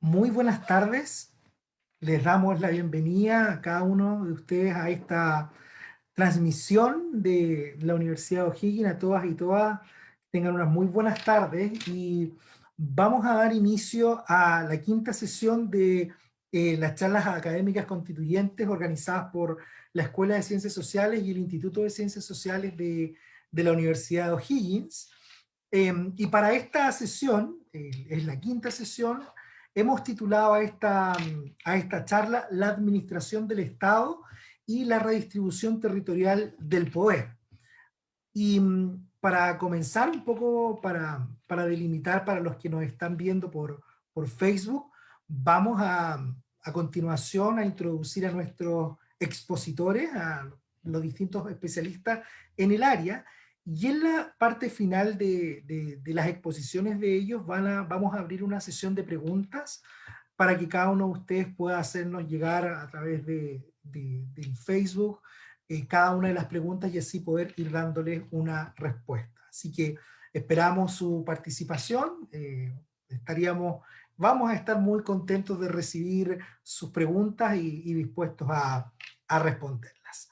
Muy buenas tardes, les damos la bienvenida a cada uno de ustedes a esta transmisión de la Universidad de O'Higgins, a todas y todas, tengan unas muy buenas tardes y vamos a dar inicio a la quinta sesión de las charlas académicas constituyentes organizadas por la Escuela de Ciencias Sociales y el Instituto de Ciencias Sociales de la Universidad de O'Higgins. Y para esta sesión, es la quinta sesión, hemos titulado a esta charla La administración del Estado y la redistribución territorial del poder. Y para comenzar un poco, para delimitar para los que nos están viendo por Facebook, vamos a continuación a introducir a nuestros expositores, a los distintos especialistas en el área, y en la parte final de las exposiciones de ellos vamos a abrir una sesión de preguntas para que cada uno de ustedes pueda hacernos llegar a través del Facebook cada una de las preguntas y así poder ir dándoles una respuesta. Así que esperamos su participación, vamos a estar muy contentos de recibir sus preguntas y dispuestos a responderlas.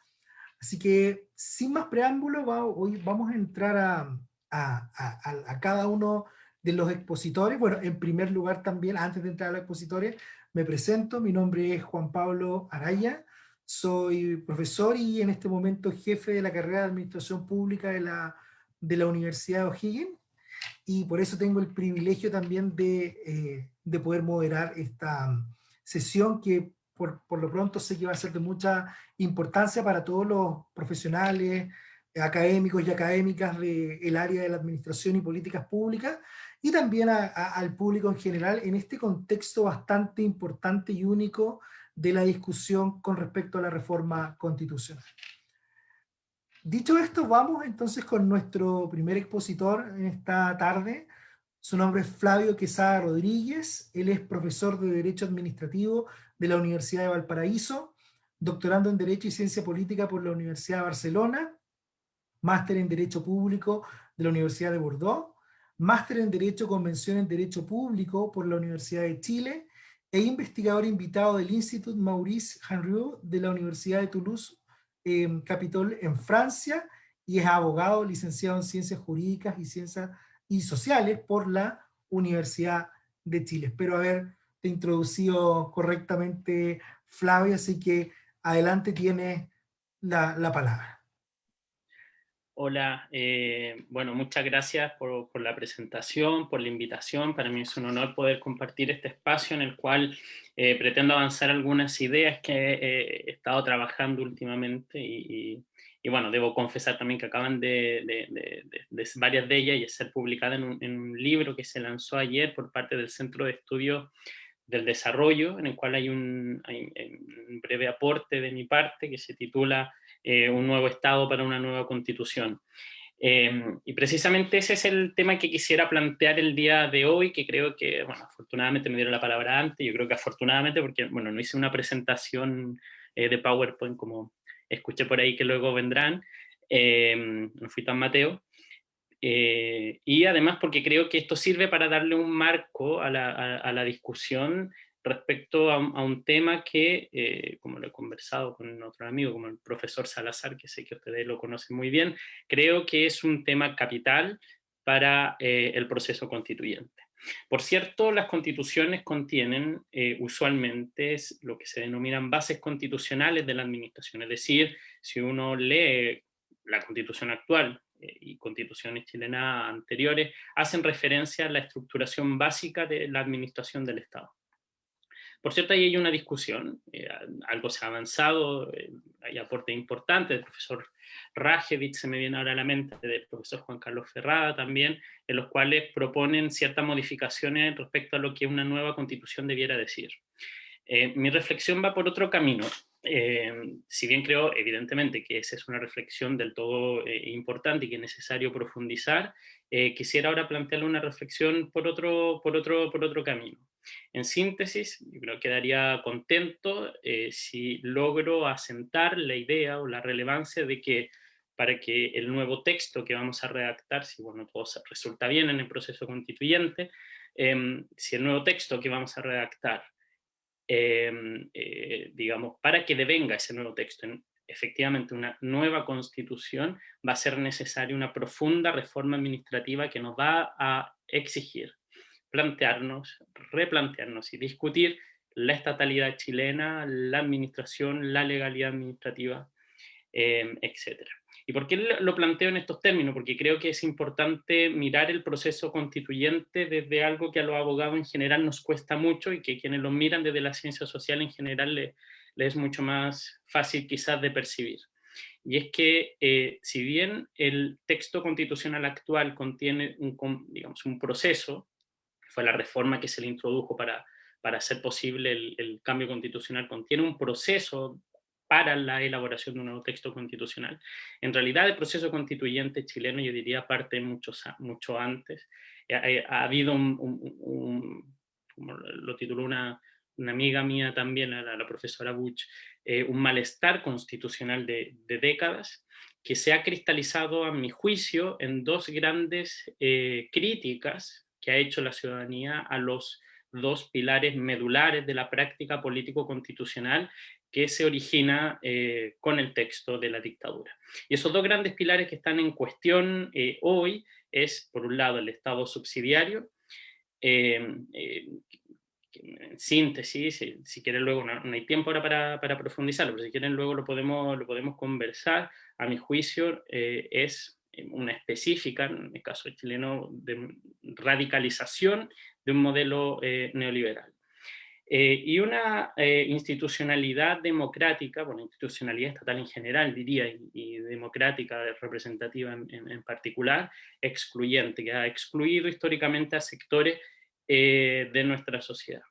Así que sin más preámbulo, hoy vamos a entrar a cada uno de los expositores. Bueno, en primer lugar también, antes de entrar a los expositores, me presento, mi nombre es Juan Pablo Araya, soy profesor y en este momento jefe de la carrera de Administración Pública de la Universidad de O'Higgins, y por eso tengo el privilegio también de poder moderar esta sesión que por lo pronto sé que va a ser de mucha importancia para todos los profesionales, académicos y académicas del área de la administración y políticas públicas, y también al público en general en este contexto bastante importante y único de la discusión con respecto a la reforma constitucional. Dicho esto, vamos entonces con nuestro primer expositor en esta tarde. Su nombre es Flavio Quesada Rodríguez, él es profesor de Derecho Administrativo de la Universidad de Valparaíso, doctorando en Derecho y Ciencia Política por la Universidad de Barcelona, máster en Derecho Público de la Universidad de Bordeaux, máster en Derecho Convención en Derecho Público por la Universidad de Chile, e investigador invitado del Institut Maurice Henriot de la Universidad de Toulouse, Capitol en Francia, y es abogado licenciado en Ciencias Jurídicas y Ciencias y Sociales por la Universidad de Chile. Espero haberte introducido correctamente, Flavio, así que adelante tienes la palabra. Hola, bueno, muchas gracias por la presentación, por la invitación. Para mí es un honor poder compartir este espacio en el cual pretendo avanzar algunas ideas que he estado trabajando últimamente y bueno, debo confesar también que acaban de varias de ellas y de ser publicadas en un libro que se lanzó ayer por parte del Centro de Estudios del Desarrollo, en el cual hay un breve aporte de mi parte que se titula Un nuevo Estado para una nueva Constitución. Y precisamente ese es el tema que quisiera plantear el día de hoy, que creo que, bueno, afortunadamente me dieron la palabra antes, yo creo que afortunadamente porque, bueno, no hice una presentación de PowerPoint como escuché por ahí que luego vendrán, no fui tan Mateo, y además porque creo que esto sirve para darle un marco a la discusión respecto a un tema que, como lo he conversado con otro amigo, como el profesor Salazar, que sé que ustedes lo conocen muy bien, creo que es un tema capital para el proceso constituyente. Por cierto, las constituciones contienen usualmente lo que se denominan bases constitucionales de la administración, es decir, si uno lee la constitución actual y constituciones chilenas anteriores, hacen referencia a la estructuración básica de la administración del Estado. Por cierto, ahí hay una discusión, algo se ha avanzado, hay aportes importantes del profesor Rajevich, se me viene ahora a la mente, del profesor Juan Carlos Ferrada también, en los cuales proponen ciertas modificaciones respecto a lo que una nueva constitución debiera decir. Mi reflexión va por otro camino. Si bien creo, evidentemente, que esa es una reflexión del todo importante y que es necesario profundizar, quisiera ahora plantearle una reflexión por otro camino. En síntesis, yo creo que quedaría contento si logro asentar la idea o la relevancia de que para que el nuevo texto que vamos a redactar, si bueno, todo resulta bien en el proceso constituyente, si el nuevo texto que vamos a redactar, digamos, para que devenga ese nuevo texto en efectivamente una nueva constitución, va a ser necesaria una profunda reforma administrativa que nos va a exigir plantearnos, replantearnos y discutir la estatalidad chilena, la administración, la legalidad administrativa, etcétera. ¿Y por qué lo planteo en estos términos? Porque creo que es importante mirar el proceso constituyente desde algo que a los abogados en general nos cuesta mucho y que quienes lo miran desde la ciencia social en general les es mucho más fácil quizás de percibir. Y es que si bien el texto constitucional actual contiene digamos, un proceso, fue la reforma que se le introdujo para hacer posible el cambio constitucional, contiene un proceso para la elaboración de un nuevo texto constitucional. En realidad el proceso constituyente chileno, yo diría, parte mucho antes. Ha habido como lo tituló una amiga mía también, la profesora Buch, un malestar constitucional de décadas, que se ha cristalizado, a mi juicio, en dos grandes críticas que ha hecho la ciudadanía a los dos pilares medulares de la práctica político-constitucional que se origina con el texto de la dictadura. Y esos dos grandes pilares que están en cuestión hoy es, por un lado, el Estado subsidiario, en síntesis, si quieren luego, no hay tiempo ahora para profundizarlo, pero si quieren luego lo podemos conversar. A mi juicio es una específica, en el caso chileno, de radicalización de un modelo neoliberal. Y una institucionalidad democrática, bueno, institucionalidad estatal en general diría, y democrática representativa en particular, excluyente, que ha excluido históricamente a sectores de nuestra sociedad.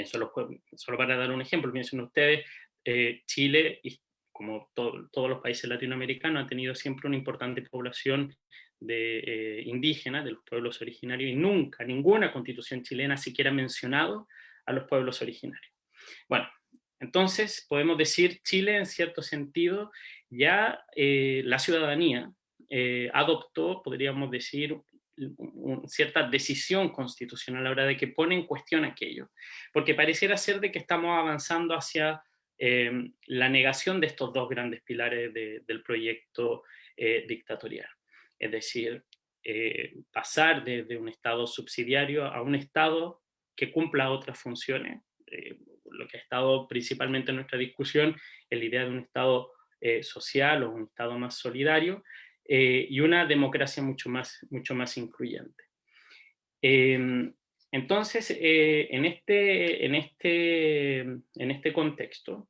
Solo para dar un ejemplo, piensen ustedes, Chile, como todos los países latinoamericanos, ha tenido siempre una importante población de indígenas, de los pueblos originarios, y nunca, ninguna constitución chilena siquiera ha mencionado a los pueblos originarios. Bueno, entonces podemos decir Chile en cierto sentido ya la ciudadanía adoptó, podríamos decir, cierta decisión constitucional a la hora de que pone en cuestión aquello, porque pareciera ser de que estamos avanzando hacia la negación de estos dos grandes pilares del proyecto dictatorial, es decir, pasar de un Estado subsidiario a un Estado que cumpla otras funciones. Lo que ha estado principalmente en nuestra discusión es la idea de un Estado social o un Estado más solidario, y una democracia mucho más incluyente. Entonces, en este contexto,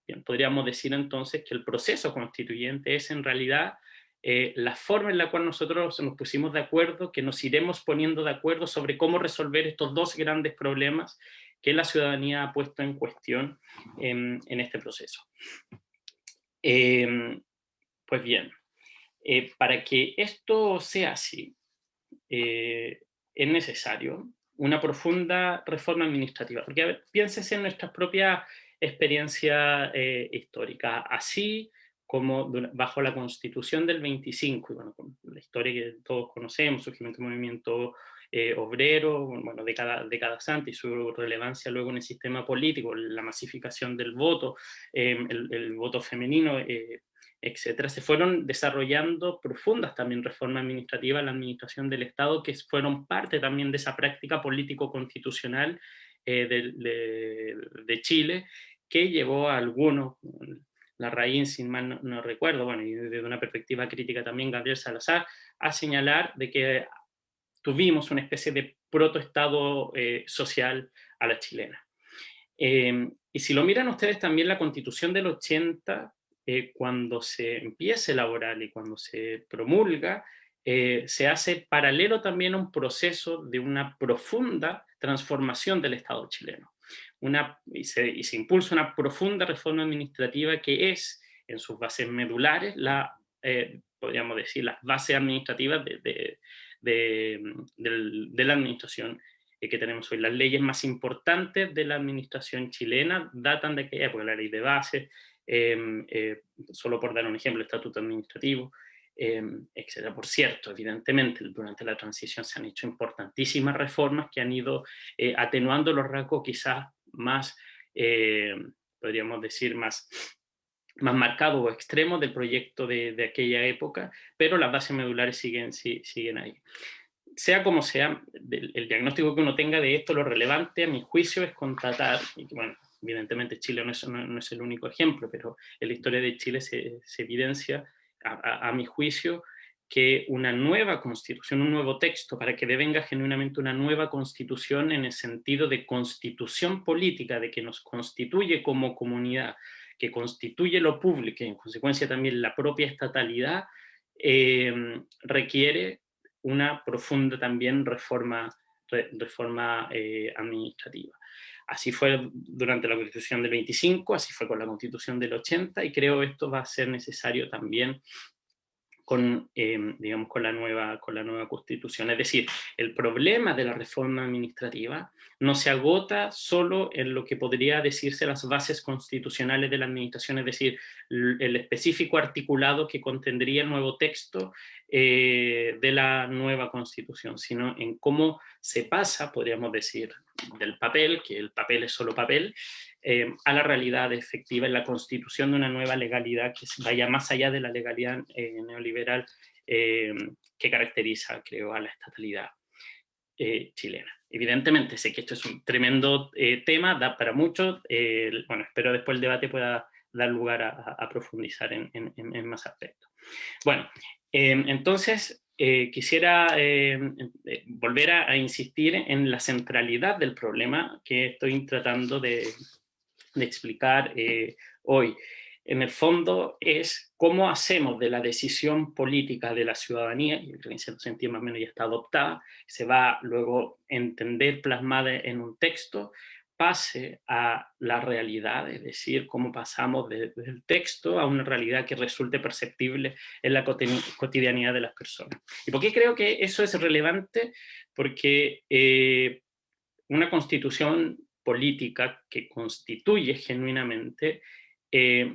bien, podríamos decir entonces que el proceso constituyente es en realidad la forma en la cual nosotros nos pusimos de acuerdo, que nos iremos poniendo de acuerdo sobre cómo resolver estos dos grandes problemas que la ciudadanía ha puesto en cuestión en este proceso. Pues bien, para que esto sea así, es necesario una profunda reforma administrativa, porque a ver, piénsese en nuestra propia experiencia histórica, así como bajo la Constitución del 25, y bueno, con la historia que todos conocemos, surgimiento del movimiento obrero, bueno, décadas antes, y su relevancia luego en el sistema político, la masificación del voto, el voto femenino, etcétera, se fueron desarrollando profundas también reformas administrativas en la administración del Estado, que fueron parte también de esa práctica político-constitucional de Chile, que llevó a algunos, la raíz, sin mal no recuerdo, bueno, y desde una perspectiva crítica también Gabriel Salazar, a señalar de que tuvimos una especie de protoestado social a la chilena. Y si lo miran ustedes también, la Constitución del 80, cuando se empieza a elaborar y cuando se promulga, se hace paralelo también a un proceso de una profunda transformación del Estado chileno. Y se impulsa una profunda reforma administrativa que es, en sus bases medulares, podríamos decir, las bases administrativas de la administración que tenemos hoy. Las leyes más importantes de la administración chilena datan de aquella época, la ley de base, solo por dar un ejemplo, el estatuto administrativo, etcétera. Por cierto, evidentemente, durante la transición se han hecho importantísimas reformas que han ido atenuando los rasgos quizás más, podríamos decir, más marcados o extremos del proyecto de aquella época, pero las bases medulares siguen ahí. Sea como sea, el diagnóstico que uno tenga de esto, lo relevante a mi juicio es constatar, y bueno, evidentemente Chile no es el único ejemplo, pero en la historia de Chile se evidencia, a mi juicio, que una nueva constitución, un nuevo texto, para que devenga genuinamente una nueva constitución en el sentido de constitución política, de que nos constituye como comunidad, que constituye lo público y en consecuencia también la propia estatalidad, requiere una profunda también reforma administrativa. Así fue durante la Constitución del 25, así fue con la Constitución del 80, y creo esto va a ser necesario también con, digamos, con la nueva Constitución. Es decir, el problema de la reforma administrativa no se agota solo en lo que podría decirse las bases constitucionales de la administración, es decir, el específico articulado que contendría el nuevo texto de la nueva Constitución, sino en cómo se pasa, podríamos decir, del papel, que el papel es solo papel, a la realidad efectiva en la constitución de una nueva legalidad que vaya más allá de la legalidad neoliberal que caracteriza, creo, a la estatalidad chilena. Evidentemente, sé que esto es un tremendo tema, da para mucho, bueno, espero después el debate pueda dar lugar a profundizar en más aspectos. Bueno, entonces quisiera volver a insistir en la centralidad del problema que estoy tratando de explicar hoy. En el fondo es cómo hacemos de la decisión política de la ciudadanía, y en cierto sentido más o menos ya está adoptada, se va luego a entender plasmada en un texto, pase a la realidad, es decir, cómo pasamos del texto a una realidad que resulte perceptible en la cotidianidad de las personas. ¿Y por qué creo que eso es relevante? Porque una constitución política que constituye genuinamente,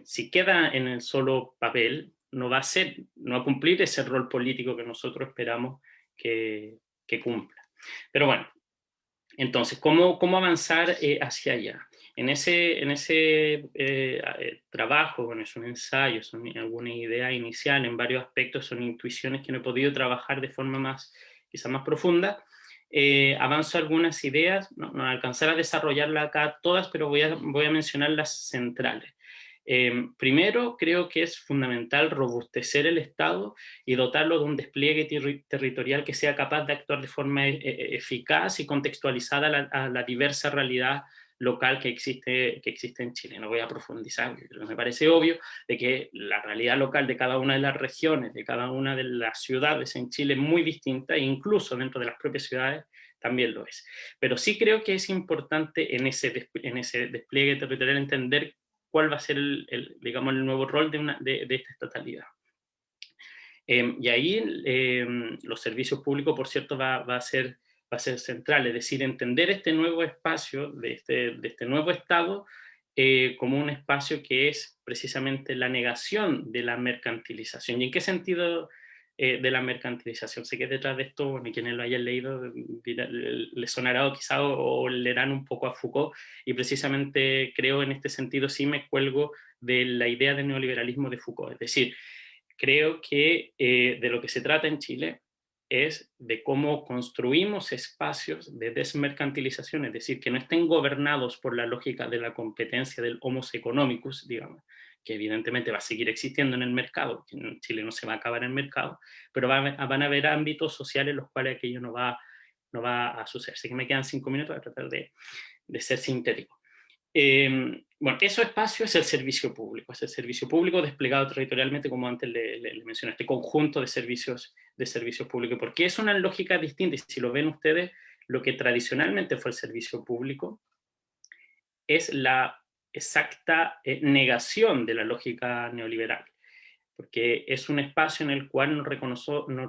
si queda en el solo papel, no va a cumplir ese rol político que nosotros esperamos que cumpla. Pero bueno, entonces, ¿cómo avanzar hacia allá? En ese trabajo, bueno, es un ensayo, son alguna idea inicial, en varios aspectos son intuiciones que no he podido trabajar de forma quizá más profunda. Avanzo algunas ideas, no alcanzar a desarrollarlas acá todas, pero voy a mencionar las centrales. Primero, creo que es fundamental robustecer el Estado y dotarlo de un despliegue territorial que sea capaz de actuar de forma eficaz y contextualizada a la diversa realidad local que existe en Chile. No voy a profundizar, pero me parece obvio de que la realidad local de cada una de las regiones, de cada una de las ciudades en Chile es muy distinta, e incluso dentro de las propias ciudades también lo es. Pero sí creo que es importante en ese despliegue territorial entender cuál va a ser digamos, el nuevo rol de esta estatalidad. Y ahí los servicios públicos, por cierto, va a ser central, es decir, entender este nuevo espacio de este nuevo Estado como un espacio que es precisamente la negación de la mercantilización. ¿Y en qué sentido de la mercantilización? Sé que detrás de esto, bueno, quienes lo hayan leído, les sonará o quizá o leerán un poco a Foucault, y precisamente creo en este sentido sí me cuelgo de la idea del neoliberalismo de Foucault, es decir, creo que de lo que se trata en Chile es de cómo construimos espacios de desmercantilización, es decir, que no estén gobernados por la lógica de la competencia del homos economicus, digamos, que evidentemente va a seguir existiendo en el mercado, que en Chile no se va a acabar el mercado, pero van a haber ámbitos sociales en los cuales aquello no va a suceder. Así que me quedan 5 minutos para tratar de ser sintético. Bueno, ese espacio es el servicio público desplegado territorialmente, como antes le mencioné, este conjunto de servicios públicos, porque es una lógica distinta, y si lo ven ustedes, lo que tradicionalmente fue el servicio público es la exacta negación de la lógica neoliberal, porque es un espacio en el cual nos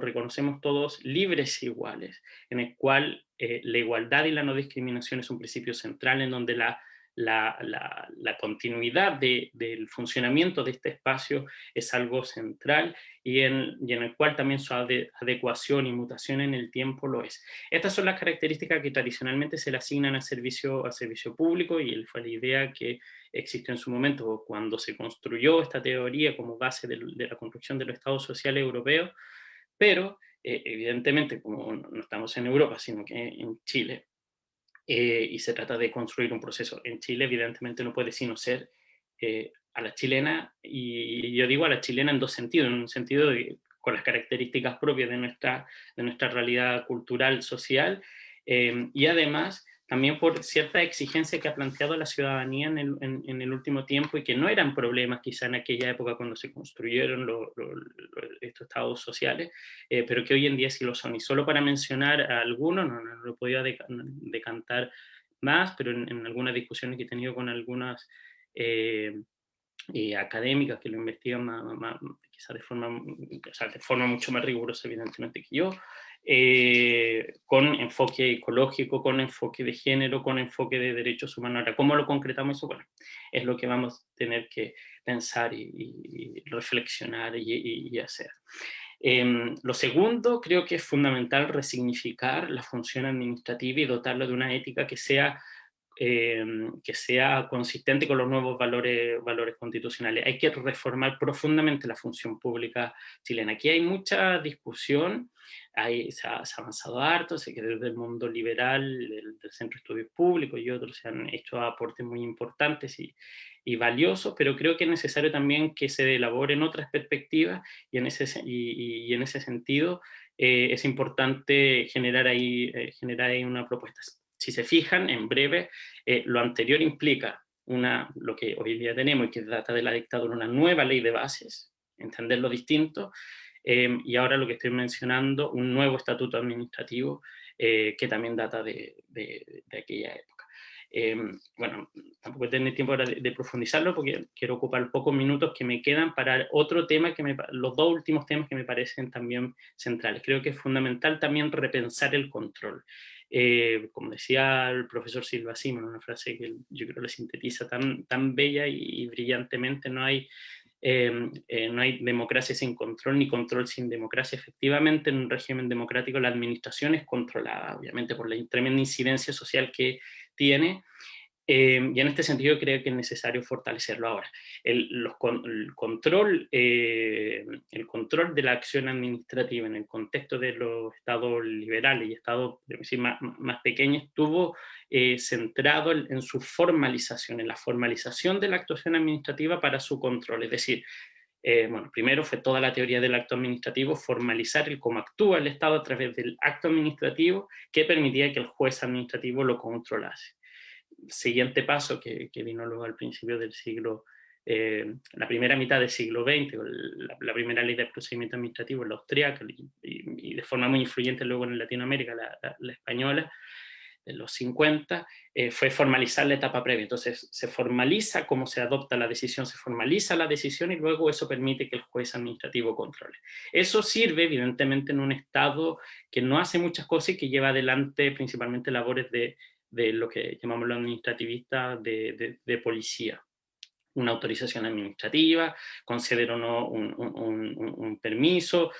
reconocemos todos libres e iguales, en el cual la igualdad y la no discriminación es un principio central, en donde la continuidad del funcionamiento de este espacio es algo central y en el cual también su adecuación y mutación en el tiempo lo es. Estas son las características que tradicionalmente se le asignan al servicio público, y fue la idea que existió en su momento cuando se construyó esta teoría como base de la construcción de los estados sociales europeos, pero evidentemente como no estamos en Europa, sino que en Chile, y se trata de construir un proceso en Chile, evidentemente no puede sino ser a la chilena, y yo digo a la chilena en dos sentidos, en un sentido con las características propias de nuestra realidad cultural, social, y además también por cierta exigencia que ha planteado la ciudadanía en el último tiempo, y que no eran problemas quizá en aquella época cuando se construyeron estos estados sociales, pero que hoy en día sí lo son. Y solo para mencionar a algunos, no lo podía decantar más, pero en algunas discusiones que he tenido con algunas eh, académicas que lo investigan quizás de forma mucho más rigurosa, evidentemente, que yo, con enfoque ecológico, con enfoque de género, con enfoque de derechos humanos. Ahora, ¿cómo lo concretamos eso? Bueno, es lo que vamos a tener que pensar y reflexionar y hacer. Lo segundo, creo que es fundamental resignificar la función administrativa y dotarla de una ética que sea consistente con los nuevos valores constitucionales. Hay que reformar profundamente la función pública chilena. Aquí hay mucha discusión, se ha avanzado harto, sé que desde el mundo liberal, del Centro de Estudios Públicos y otros se han hecho aportes muy importantes y valiosos, pero creo que es necesario también que se elaboren otras perspectivas, y en ese sentido es importante generar ahí una propuesta. Si se fijan, en breve, lo anterior implica lo que hoy día tenemos y que data de la dictadura, una nueva ley de bases, entenderlo distinto, y ahora lo que estoy mencionando, un nuevo estatuto administrativo que también data de aquella época. Bueno, tampoco tengo tiempo ahora de profundizarlo porque quiero ocupar pocos minutos que me quedan para otro tema, los dos últimos temas que me parecen también centrales. Creo que es fundamental también repensar el control. Como decía el profesor Silva Simon, una frase que yo creo que sintetiza tan bella y brillantemente: no hay democracia sin control, ni control sin democracia. Efectivamente, en un régimen democrático la administración es controlada, obviamente por la tremenda incidencia social que tiene, y en este sentido creo que es necesario fortalecerlo ahora. El control de la acción administrativa en el contexto de los estados liberales y estados más pequeños estuvo centrado en su formalización, en la formalización de la actuación administrativa para su control. Es decir, bueno, primero fue toda la teoría del acto administrativo, formalizar cómo actúa el Estado a través del acto administrativo que permitía que el juez administrativo lo controlase. Siguiente paso que vino luego al principio del siglo, la primera mitad del siglo XX, la primera ley de procedimiento administrativo, la austríaca, y de forma muy influyente luego en Latinoamérica, la española, de los 50, fue formalizar la etapa previa. Entonces se formaliza cómo se adopta la decisión, se formaliza la decisión, y luego eso permite que el juez administrativo controle. Eso sirve evidentemente en un Estado que no hace muchas cosas y que lleva adelante principalmente labores de lo que llamamos los administrativistas de policía. Una autorización administrativa, conceder o no un permiso,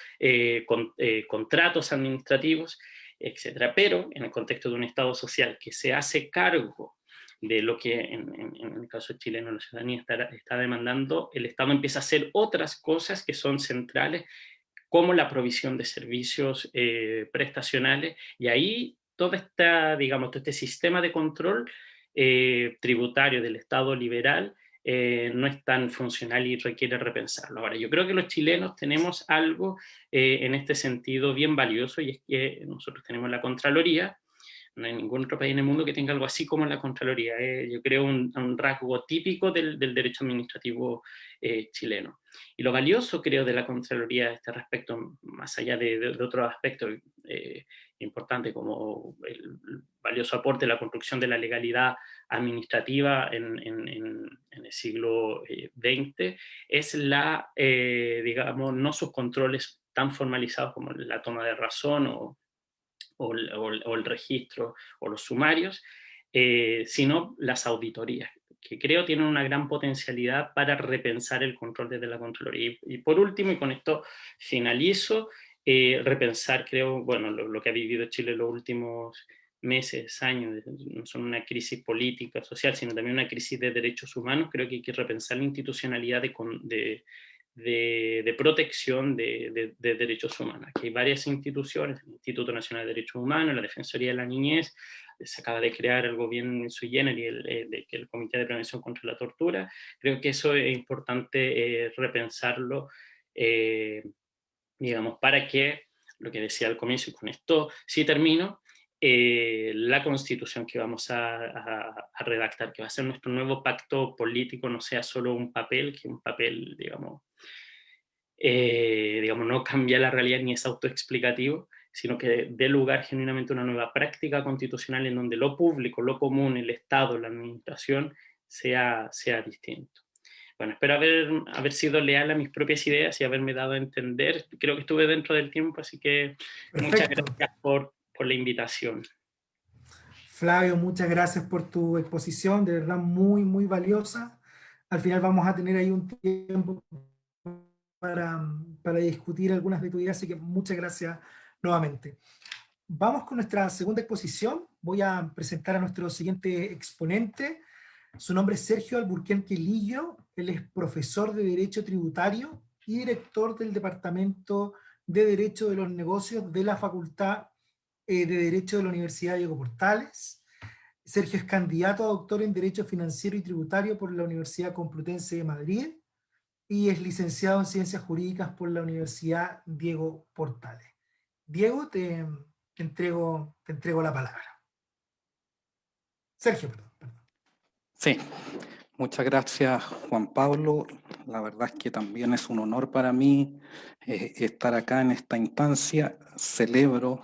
contratos administrativos, etcétera. Pero en el contexto de un Estado social que se hace cargo de lo que en el caso chileno la ciudadanía está demandando, el Estado empieza a hacer otras cosas que son centrales, como la provisión de servicios prestacionales, y ahí todo este sistema de control tributario del Estado liberal no es tan funcional y requiere repensarlo. Ahora, yo creo que los chilenos tenemos algo en este sentido bien valioso, y es que nosotros tenemos la Contraloría. No hay ningún otro país en el mundo que tenga algo así como la Contraloría. Yo creo un rasgo típico del derecho administrativo chileno. Y lo valioso, creo, de la Contraloría a este respecto, más allá de otros aspectos importantes, como el valioso aporte de la construcción de la legalidad administrativa en el siglo XX, es digamos, no sus controles tan formalizados como la toma de razón o el registro o los sumarios, sino las auditorías, que creo tienen una gran potencialidad para repensar el control desde la Contraloría. Y por último, y con esto finalizo, repensar, creo, bueno, lo que ha vivido Chile en los últimos meses, años, no son una crisis política, social, sino también una crisis de derechos humanos. Creo que hay que repensar la institucionalidad de protección de derechos humanos. Aquí hay varias instituciones, el Instituto Nacional de Derechos Humanos, la Defensoría de la Niñez, se acaba de crear algo bien sui generis, el Comité de Prevención contra la Tortura. Creo que eso es importante repensarlo, digamos, para que, lo que decía al comienzo, y con esto sí termino, la constitución que vamos a redactar, que va a ser nuestro nuevo pacto político, no sea solo un papel, que un papel, digamos, no cambia la realidad ni es autoexplicativo, sino que dé lugar genuinamente a una nueva práctica constitucional en donde lo público, lo común, el Estado, la administración, sea distinto. Bueno, espero haber sido leal a mis propias ideas y haberme dado a entender. Creo que estuve dentro del tiempo, así que muchas Perfecto. gracias por la invitación. Flavio, muchas gracias por tu exposición, de verdad muy, muy valiosa. Al final vamos a tener ahí un tiempo para discutir algunas de tus ideas, así que muchas gracias nuevamente. Vamos con nuestra segunda exposición. Voy a presentar a nuestro siguiente exponente. Su nombre es Sergio Alburquerque Lillo. Él es profesor de Derecho Tributario y director del Departamento de Derecho de los Negocios de la Facultad de Derecho de la Universidad Diego Portales. Sergio es candidato a doctor en Derecho Financiero y Tributario por la Universidad Complutense de Madrid y es licenciado en Ciencias Jurídicas por la Universidad Diego Portales. Diego, te entrego la palabra. Sergio, perdón. Sí, muchas gracias, Juan Pablo. La verdad es que también es un honor para mí estar acá en esta instancia. Celebro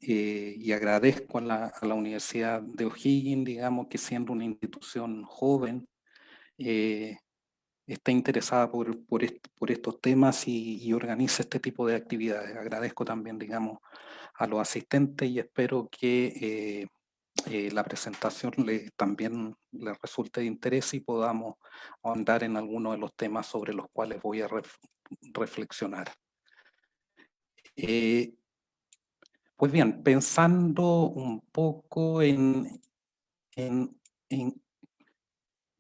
y agradezco a la Universidad de O'Higgins, digamos, que siendo una institución joven, está interesada por estos temas y organiza este tipo de actividades. Agradezco también, digamos, a los asistentes y espero que la presentación también les resulte de interés y podamos ahondar en algunos de los temas sobre los cuales voy a reflexionar. Pues bien, pensando un poco en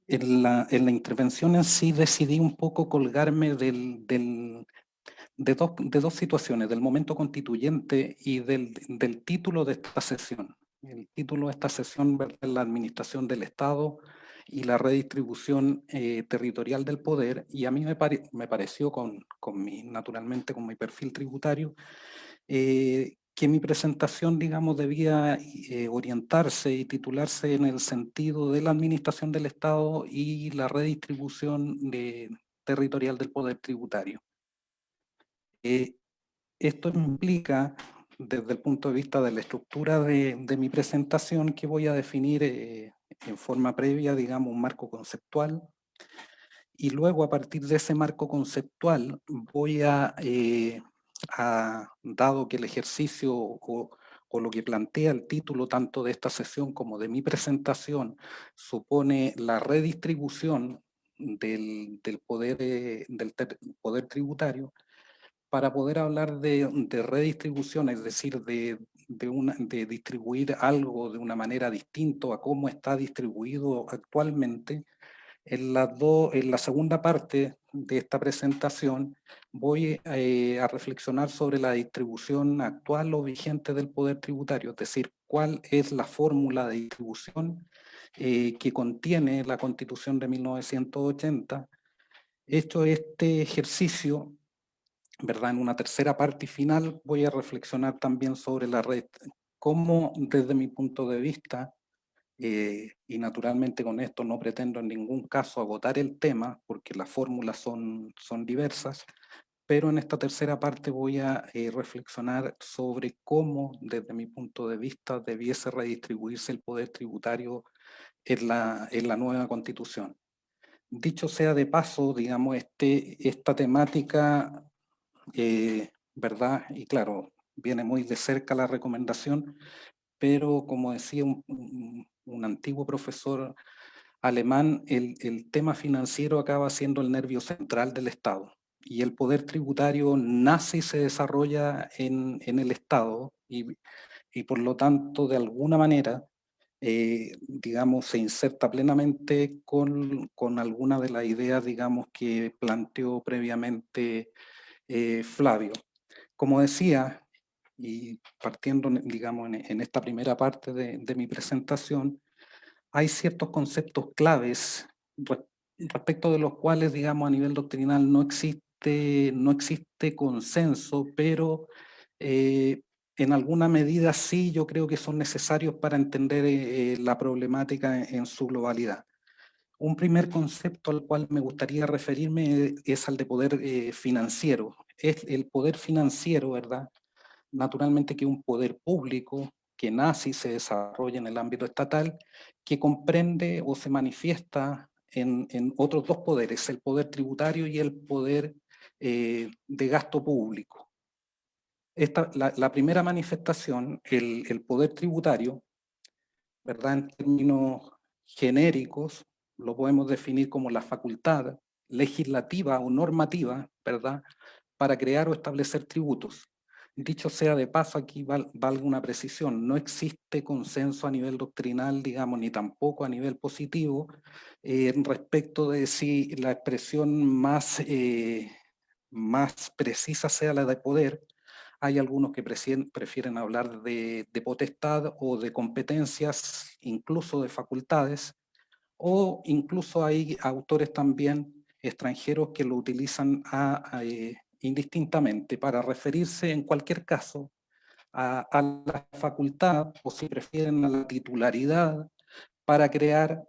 la intervención en sí, decidí un poco colgarme de dos situaciones, del momento constituyente y del título de esta sesión. El título de esta sesión es la administración del Estado y la redistribución territorial del poder, y a mí me pareció, naturalmente con mi perfil tributario, que mi presentación, digamos, debía orientarse y titularse en el sentido de la administración del Estado y la redistribución territorial del poder tributario. Esto implica, desde el punto de vista de la estructura de mi presentación, que voy a definir en forma previa, digamos, un marco conceptual, y luego a partir de ese marco conceptual voy dado que el ejercicio o lo que plantea el título tanto de esta sesión como de mi presentación supone la redistribución del poder tributario, para poder hablar de redistribución, es decir, de distribuir algo de una manera distinta a cómo está distribuido actualmente. En la segunda parte de esta presentación voy a reflexionar sobre la distribución actual o vigente del poder tributario, es decir, cuál es la fórmula de distribución que contiene la Constitución de 1980. Hecho este ejercicio, ¿verdad? En una tercera parte y final voy a reflexionar también sobre la red, cómo desde mi punto de vista, y naturalmente con esto no pretendo en ningún caso agotar el tema, porque las fórmulas son diversas, pero en esta tercera parte voy a reflexionar sobre cómo desde mi punto de vista debiese redistribuirse el poder tributario en la nueva Constitución. Dicho sea de paso, digamos, esta temática, ¿verdad? Y claro, viene muy de cerca la recomendación, pero como decía un antiguo profesor alemán, el tema financiero acaba siendo el nervio central del Estado. Y el poder tributario nace y se desarrolla en el Estado y por lo tanto, de alguna manera, digamos, se inserta plenamente con alguna de las ideas, digamos, que planteó previamente Flavio. Como decía, y partiendo, digamos, en esta primera parte de mi presentación, hay ciertos conceptos claves respecto de los cuales, digamos, a nivel doctrinal no existe consenso, pero en alguna medida sí yo creo que son necesarios para entender la problemática en su globalidad. Un primer concepto al cual me gustaría referirme es al de poder financiero. Es el poder financiero, ¿verdad? Naturalmente que un poder público que nace y se desarrolla en el ámbito estatal, que comprende o se manifiesta en otros dos poderes, el poder tributario y el poder de gasto público. La primera manifestación, el poder tributario, ¿verdad? En términos genéricos, lo podemos definir como la facultad legislativa o normativa, ¿verdad?, para crear o establecer tributos. Dicho sea de paso, aquí valga una precisión, no existe consenso a nivel doctrinal, digamos, ni tampoco a nivel positivo, respecto de si la expresión más precisa sea la de poder. Hay algunos que prefieren hablar de potestad o de competencias, incluso de facultades, o incluso hay autores también extranjeros que lo utilizan indistintamente para referirse en cualquier caso a la facultad, o si prefieren a la titularidad, para crear,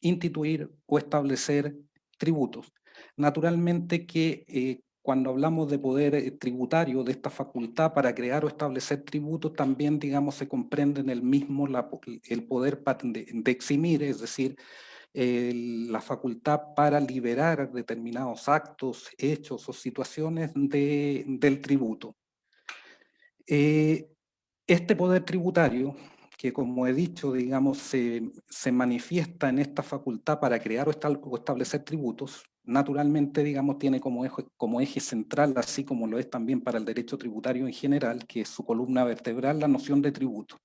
instituir o establecer tributos. Naturalmente que cuando hablamos de poder tributario, de esta facultad para crear o establecer tributos, también, digamos, se comprende en el mismo el poder de eximir, es decir, la facultad para liberar determinados actos, hechos o situaciones del tributo. Este poder tributario, que como he dicho, digamos, se manifiesta en esta facultad para crear o establecer tributos, naturalmente, digamos, tiene como eje central, así como lo es también para el derecho tributario en general, que es su columna vertebral, la noción de tributo.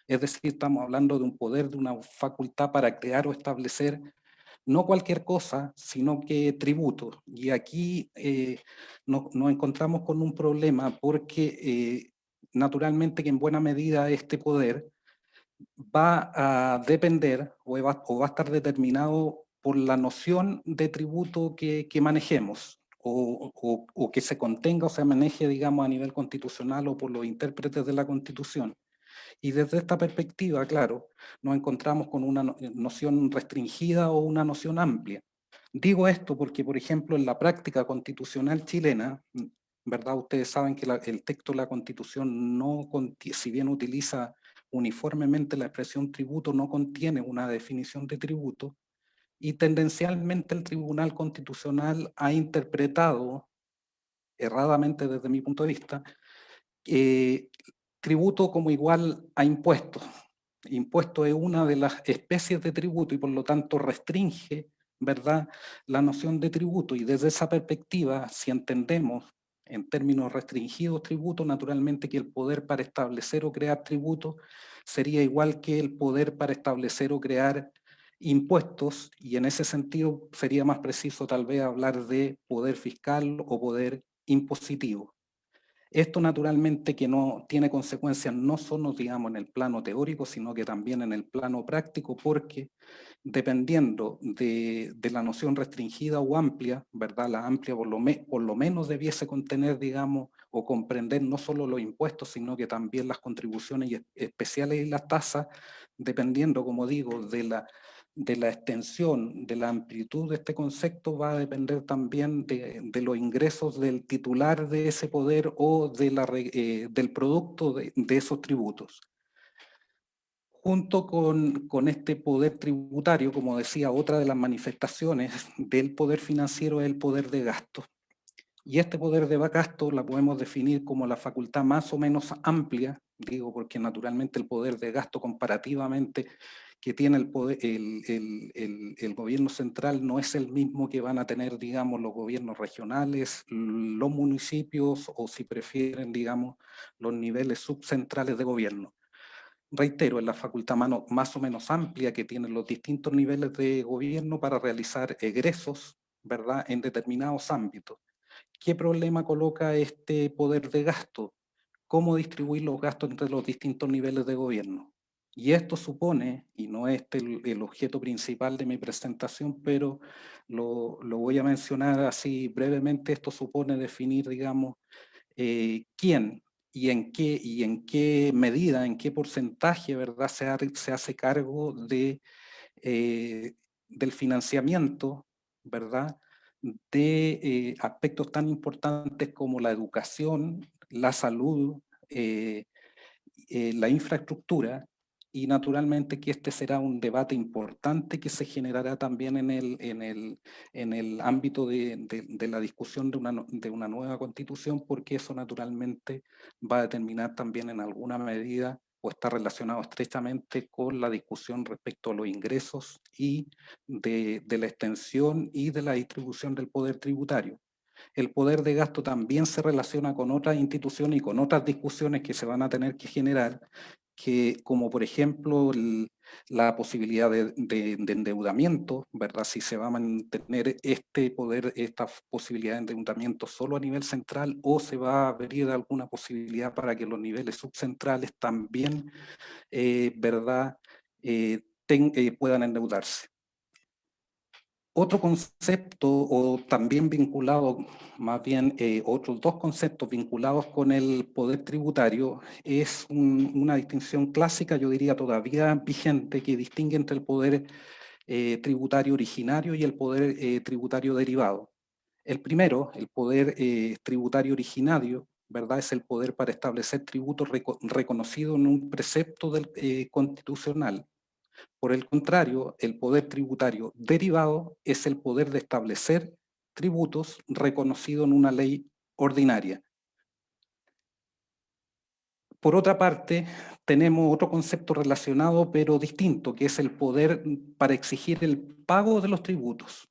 Es decir, estamos hablando de un poder, de una facultad para crear o establecer no cualquier cosa, sino que tributos. Y aquí nos encontramos con un problema porque naturalmente que en buena medida este poder va a depender o va a estar determinado por la noción de tributo que manejemos o que se contenga o se maneje, digamos, a nivel constitucional o por los intérpretes de la Constitución. Y desde esta perspectiva, claro, nos encontramos con una noción restringida o una noción amplia. Digo esto porque, por ejemplo, en la práctica constitucional chilena, ¿verdad? Ustedes saben que el texto de la Constitución, si bien utiliza uniformemente la expresión tributo, no contiene una definición de tributo, y tendencialmente el Tribunal Constitucional ha interpretado, erradamente desde mi punto de vista, tributo como igual a impuestos. Impuesto es una de las especies de tributo y por lo tanto restringe, ¿verdad?, la noción de tributo. Y desde esa perspectiva, si entendemos en términos restringidos tributo, naturalmente que el poder para establecer o crear tributos sería igual que el poder para establecer o crear impuestos, y en ese sentido sería más preciso tal vez hablar de poder fiscal o poder impositivo. Esto naturalmente que no tiene consecuencias no solo, digamos, en el plano teórico, sino que también en el plano práctico, porque dependiendo de la noción restringida o amplia, ¿verdad? La amplia por lo menos debiese contener, digamos, o comprender no solo los impuestos, sino que también las contribuciones especiales y las tasas, dependiendo, como digo, de la extensión, de la amplitud de este concepto, va a depender también de los ingresos del titular de ese poder o del producto de esos tributos. Junto con este poder tributario, como decía, otra de las manifestaciones del poder financiero es el poder de gasto. Y este poder de gasto la podemos definir como la facultad más o menos amplia, digo porque naturalmente el poder de gasto comparativamente que tiene el gobierno central no es el mismo que van a tener, digamos, los gobiernos regionales, los municipios o, si prefieren, digamos, los niveles subcentrales de gobierno. Reitero, es la facultad más o menos amplia que tienen los distintos niveles de gobierno para realizar egresos, ¿verdad?, en determinados ámbitos. ¿Qué problema coloca este poder de gasto? ¿Cómo distribuir los gastos entre los distintos niveles de gobierno? Y esto supone, y no es el objeto principal de mi presentación, pero lo voy a mencionar así brevemente, esto supone definir, digamos, quién y en qué medida, en qué porcentaje, ¿verdad?, se hace cargo del financiamiento, ¿verdad?, de aspectos tan importantes como la educación, la salud, la infraestructura, y naturalmente que este será un debate importante que se generará también en el ámbito de la discusión de una nueva constitución, porque eso naturalmente va a determinar también en alguna medida o está relacionado estrechamente con la discusión respecto a los ingresos y de la extensión y de la distribución del poder tributario. El poder de gasto también se relaciona con otras instituciones y con otras discusiones que se van a tener que generar, que, como por ejemplo la posibilidad de endeudamiento, ¿verdad? Si se va a mantener este poder, esta posibilidad de endeudamiento solo a nivel central, o se va a abrir alguna posibilidad para que los niveles subcentrales también, ¿verdad?, puedan endeudarse. Otro concepto, o también vinculado, más bien otros dos conceptos vinculados con el poder tributario, es una distinción clásica, yo diría todavía vigente, que distingue entre el poder tributario originario y el poder tributario derivado. El primero, el poder tributario originario, ¿verdad?, es el poder para establecer tributos reconocido en un precepto constitucional. Por el contrario, el poder tributario derivado es el poder de establecer tributos reconocido en una ley ordinaria. Por otra parte, tenemos otro concepto relacionado pero distinto, que es el poder para exigir el pago de los tributos.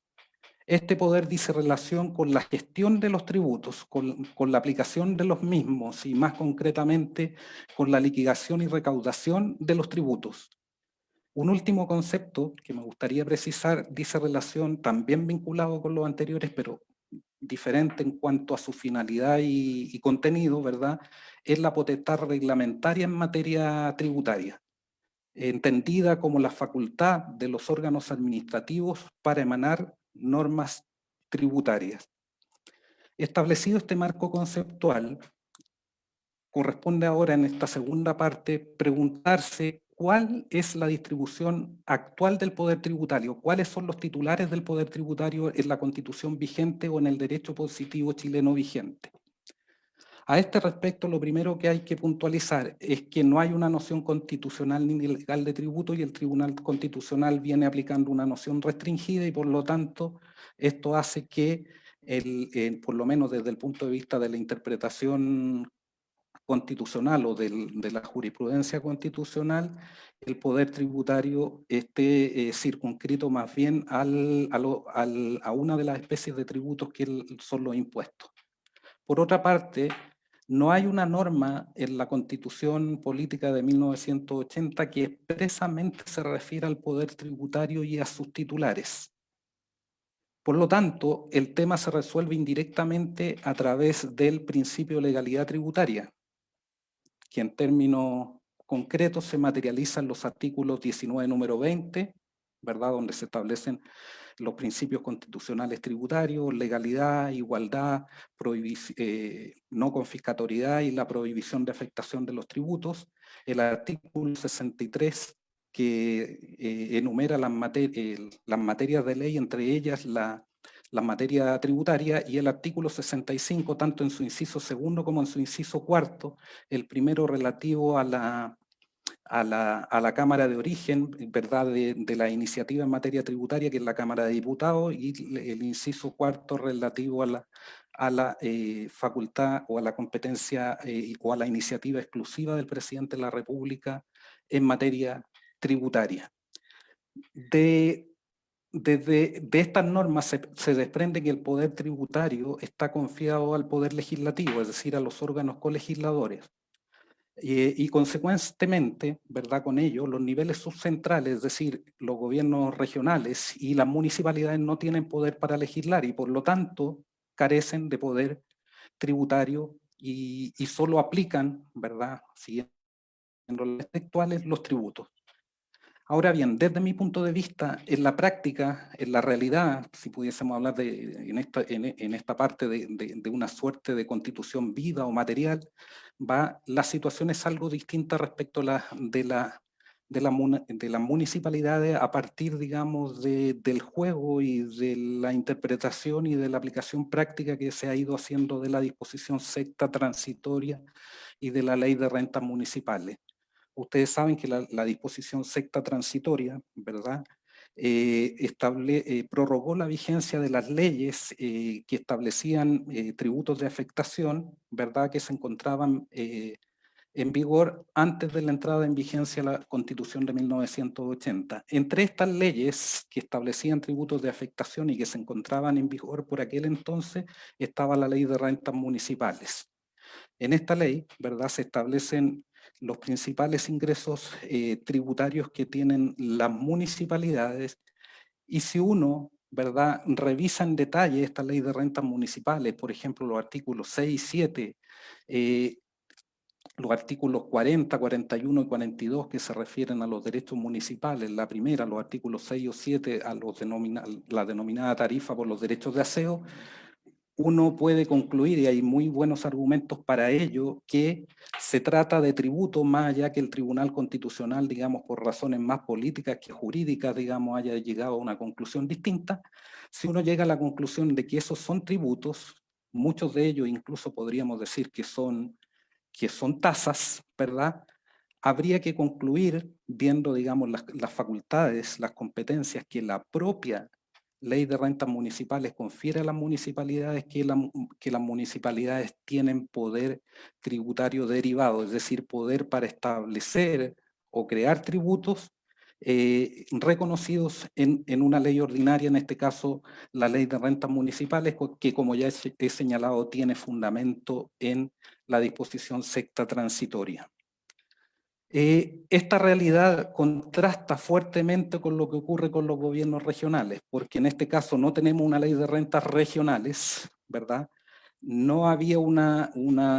Este poder dice relación con la gestión de los tributos, con la aplicación de los mismos y más concretamente con la liquidación y recaudación de los tributos. Un último concepto que me gustaría precisar dice relación también vinculado con los anteriores, pero diferente en cuanto a su finalidad y contenido, ¿verdad? Es la potestad reglamentaria en materia tributaria, entendida como la facultad de los órganos administrativos para emanar normas tributarias. Establecido este marco conceptual, corresponde ahora en esta segunda parte preguntarse cuál es la distribución actual del poder tributario, cuáles son los titulares del poder tributario en la Constitución vigente o en el derecho positivo chileno vigente. A este respecto, lo primero que hay que puntualizar es que no hay una noción constitucional ni legal de tributo, y el Tribunal Constitucional viene aplicando una noción restringida, y por lo tanto esto hace que, por lo menos desde el punto de vista de la interpretación constitucional o de la jurisprudencia constitucional, el poder tributario esté circunscrito más bien a una de las especies de tributos que son los impuestos. Por otra parte, no hay una norma en la Constitución Política de 1980 que expresamente se refiera al poder tributario y a sus titulares. Por lo tanto, el tema se resuelve indirectamente a través del principio de legalidad tributaria, que en términos concretos se materializa en los artículos 19, número 20, ¿verdad?, donde se establecen los principios constitucionales tributarios, legalidad, igualdad, no confiscatoriedad y la prohibición de afectación de los tributos. El artículo 63, que enumera las materias de ley, entre ellas la materia tributaria, y el artículo 65, tanto en su inciso segundo como en su inciso cuarto, el primero relativo a la Cámara de Origen, ¿verdad?, de la iniciativa en materia tributaria, que es la Cámara de Diputados, y el inciso cuarto relativo a a la facultad o a la competencia o a la iniciativa exclusiva del presidente de la República en materia tributaria. De estas normas se desprende que el poder tributario está confiado al poder legislativo, es decir, a los órganos colegisladores. Y consecuentemente, ¿verdad? Con ello, los niveles subcentrales, es decir, los gobiernos regionales y las municipalidades no tienen poder para legislar y por lo tanto carecen de poder tributario y solo aplican, ¿verdad? Siguiendo las textuales, los tributos. Ahora bien, desde mi punto de vista, en la práctica, en la realidad, si pudiésemos hablar en esta parte de una suerte de constitución viva o material, la situación es algo distinta respecto a de las municipalidades a partir, digamos, del juego y de la interpretación y de la aplicación práctica que se ha ido haciendo de la disposición sexta transitoria y de la ley de rentas municipales. Ustedes saben que la disposición sexta transitoria, ¿verdad? Prorrogó la vigencia de las leyes que establecían tributos de afectación, ¿verdad? Que se encontraban en vigor antes de la entrada en vigencia de la Constitución de 1980. Entre estas leyes que establecían tributos de afectación y que se encontraban en vigor por aquel entonces, estaba la Ley de Rentas Municipales. En esta ley, ¿verdad? Se establecen los principales ingresos tributarios que tienen las municipalidades y si uno, ¿verdad? Revisa en detalle esta ley de rentas municipales, por ejemplo, los artículos 6 y 7, los artículos 40, 41 y 42 que se refieren a los derechos municipales, la primera, los artículos 6 o 7 a la denominada tarifa por los derechos de aseo, uno puede concluir, y hay muy buenos argumentos para ello, que se trata de tributo más allá que el Tribunal Constitucional, digamos, por razones más políticas que jurídicas, digamos, haya llegado a una conclusión distinta. Si uno llega a la conclusión de que esos son tributos, muchos de ellos incluso podríamos decir que son tasas, ¿verdad? Habría que concluir, viendo, digamos, las facultades, las competencias que la propia Ley de Rentas Municipales confiere a las municipalidades, que las municipalidades tienen poder tributario derivado, es decir, poder para establecer o crear tributos reconocidos en una ley ordinaria, en este caso la Ley de Rentas Municipales, que como ya he señalado tiene fundamento en la disposición sexta transitoria. Esta realidad contrasta fuertemente con lo que ocurre con los gobiernos regionales, porque en este caso no tenemos una ley de rentas regionales, ¿verdad? No había una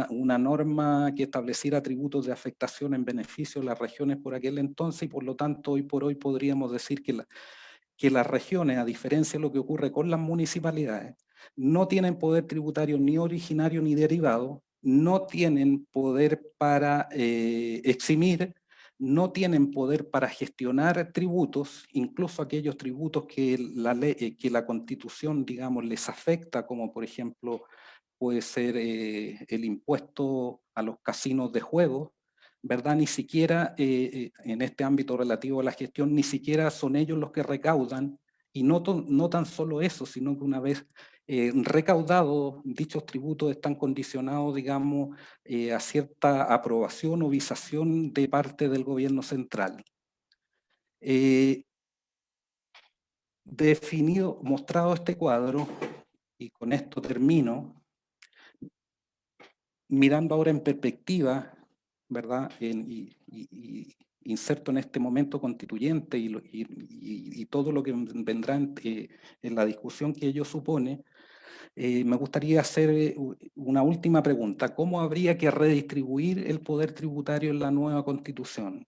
norma que estableciera tributos de afectación en beneficio de las regiones por aquel entonces y por lo tanto hoy por hoy podríamos decir que las regiones, a diferencia de lo que ocurre con las municipalidades, no tienen poder tributario ni originario ni derivado, no tienen poder para eximir, no tienen poder para gestionar tributos, incluso aquellos tributos que la Constitución, digamos, les afecta, como por ejemplo puede ser el impuesto a los casinos de juego, ¿verdad? Ni siquiera en este ámbito relativo a la gestión, ni siquiera son ellos los que recaudan, y no tan solo eso, sino que una vez recaudados, dichos tributos están condicionados, digamos, a cierta aprobación o visación de parte del gobierno central. Mostrado este cuadro, y con esto termino, mirando ahora en perspectiva, ¿verdad? Inserto en este momento constituyente y todo lo que vendrá en la discusión que ello supone, me gustaría hacer una última pregunta. ¿Cómo habría que redistribuir el poder tributario en la nueva Constitución?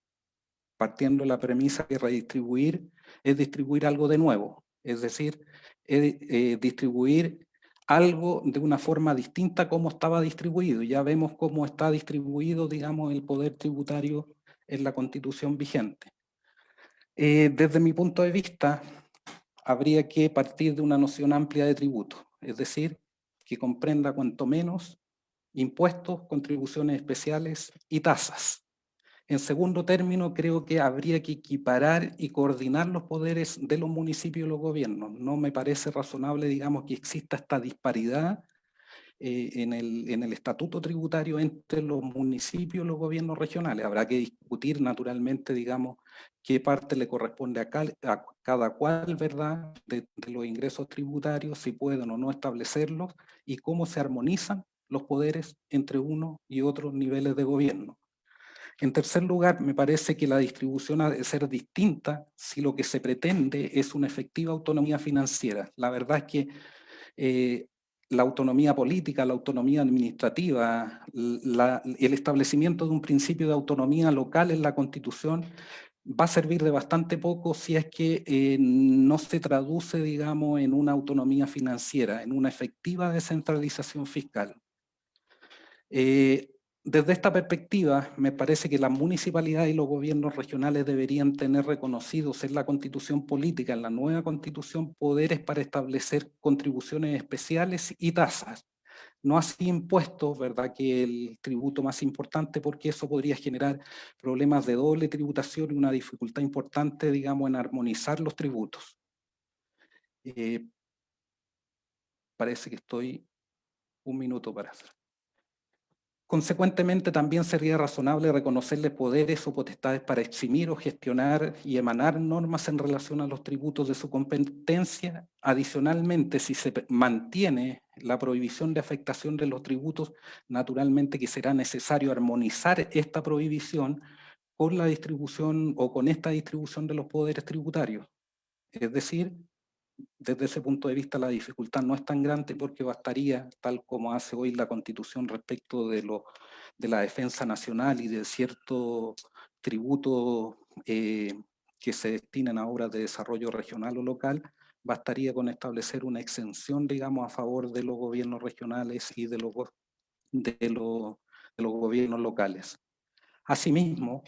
Partiendo de la premisa que redistribuir es distribuir algo de nuevo, es decir, distribuir algo de una forma distinta a cómo estaba distribuido. Ya vemos cómo está distribuido, digamos, el poder tributario en la Constitución vigente. Desde mi punto de vista, habría que partir de una noción amplia de tributo, es decir, que comprenda cuanto menos impuestos, contribuciones especiales y tasas. En segundo término, creo que habría que equiparar y coordinar los poderes de los municipios y los gobiernos. No me parece razonable, digamos, que exista esta disparidad en el estatuto tributario entre los municipios y los gobiernos regionales. Habrá que discutir naturalmente, digamos, qué parte le corresponde a cada cual, ¿verdad?, de los ingresos tributarios, si pueden o no establecerlos, y cómo se armonizan los poderes entre uno y otros niveles de gobierno. En tercer lugar, me parece que la distribución ha de ser distinta si lo que se pretende es una efectiva autonomía financiera. La verdad es que la autonomía política, la autonomía administrativa, el establecimiento de un principio de autonomía local en la Constitución va a servir de bastante poco si es que no se traduce, digamos, en una autonomía financiera, en una efectiva descentralización fiscal. Desde esta perspectiva, me parece que las municipalidades y los gobiernos regionales deberían tener reconocidos en la Constitución política, en la nueva Constitución, poderes para establecer contribuciones especiales y tasas. No así impuestos, ¿verdad?, que el tributo más importante, porque eso podría generar problemas de doble tributación y una dificultad importante, digamos, en armonizar los tributos. Parece que estoy un minuto para hacer. Consecuentemente, también sería razonable reconocerle poderes o potestades para eximir o gestionar y emanar normas en relación a los tributos de su competencia. Adicionalmente, si se mantiene la prohibición de afectación de los tributos, naturalmente que será necesario armonizar esta prohibición con la distribución o con esta distribución de los poderes tributarios. Es decir, desde ese punto de vista la dificultad no es tan grande porque bastaría, tal como hace hoy la Constitución respecto de la defensa nacional y de ciertos tributos que se destinan a obras de desarrollo regional o local, bastaría con establecer una exención, digamos, a favor de los gobiernos regionales y de los gobiernos locales. Asimismo,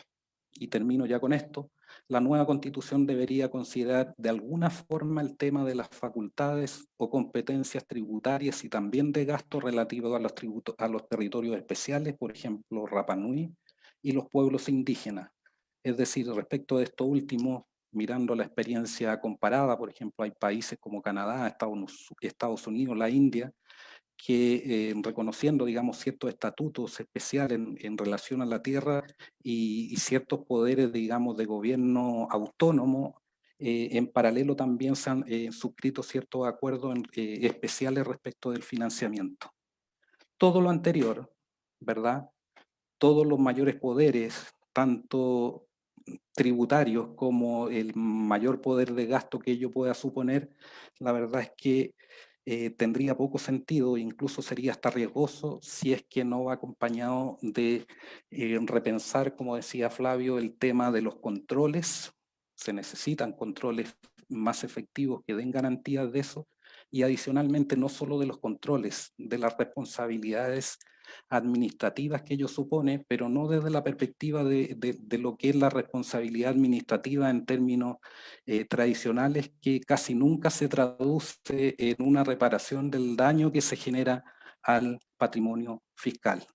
y termino ya con esto, la nueva Constitución debería considerar de alguna forma el tema de las facultades o competencias tributarias y también de gastos relativos a los territorios especiales, por ejemplo, Rapa Nui y los pueblos indígenas. Es decir, respecto de esto último, mirando la experiencia comparada, por ejemplo, hay países como Canadá, Estados Unidos, la India, que reconociendo, digamos, ciertos estatutos especiales en relación a la tierra y ciertos poderes, digamos, de gobierno autónomo, en paralelo también se han suscrito ciertos acuerdos especiales respecto del financiamiento. Todo lo anterior, ¿verdad? Todos los mayores poderes, tanto tributarios como el mayor poder de gasto que ello pueda suponer, la verdad es que tendría poco sentido, incluso sería hasta riesgoso si es que no va acompañado de repensar, como decía Flavio, el tema de los controles. Se necesitan controles más efectivos que den garantías de eso, y adicionalmente no solo de los controles, de las responsabilidades administrativas que ello supone, pero no desde la perspectiva de lo que es la responsabilidad administrativa en términos tradicionales, que casi nunca se traduce en una reparación del daño que se genera al patrimonio fiscal.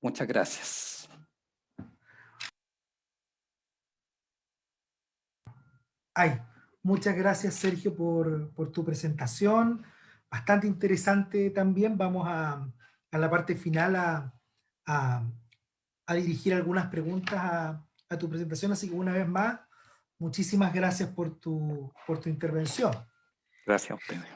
Muchas gracias. Ay, muchas gracias, Sergio, por tu presentación. Bastante interesante también. Vamos a la parte final a- a dirigir algunas preguntas a tu presentación. Así que una vez más, muchísimas gracias por tu intervención. Gracias a ustedes.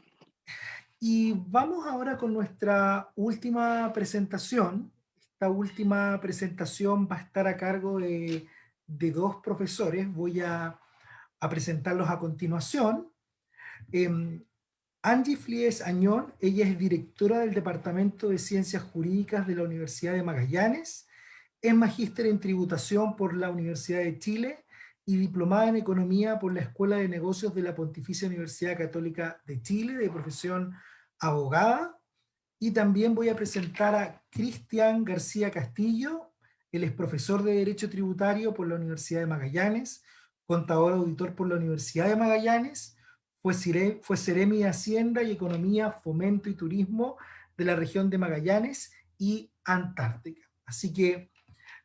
Y vamos ahora con nuestra última presentación. Esta última presentación va a estar a cargo de dos profesores. Voy a presentarlos a continuación. Angie Flies Añón, ella es directora del Departamento de Ciencias Jurídicas de la Universidad de Magallanes, es magíster en tributación por la Universidad de Chile y diplomada en economía por la Escuela de Negocios de la Pontificia Universidad Católica de Chile, de profesión abogada. Y también voy a presentar a Cristian García Castillo, él es profesor de Derecho Tributario por la Universidad de Magallanes, contador auditor por la Universidad de Magallanes, fue Seremi de Hacienda y Economía, Fomento y Turismo de la región de Magallanes y Antártica. Así que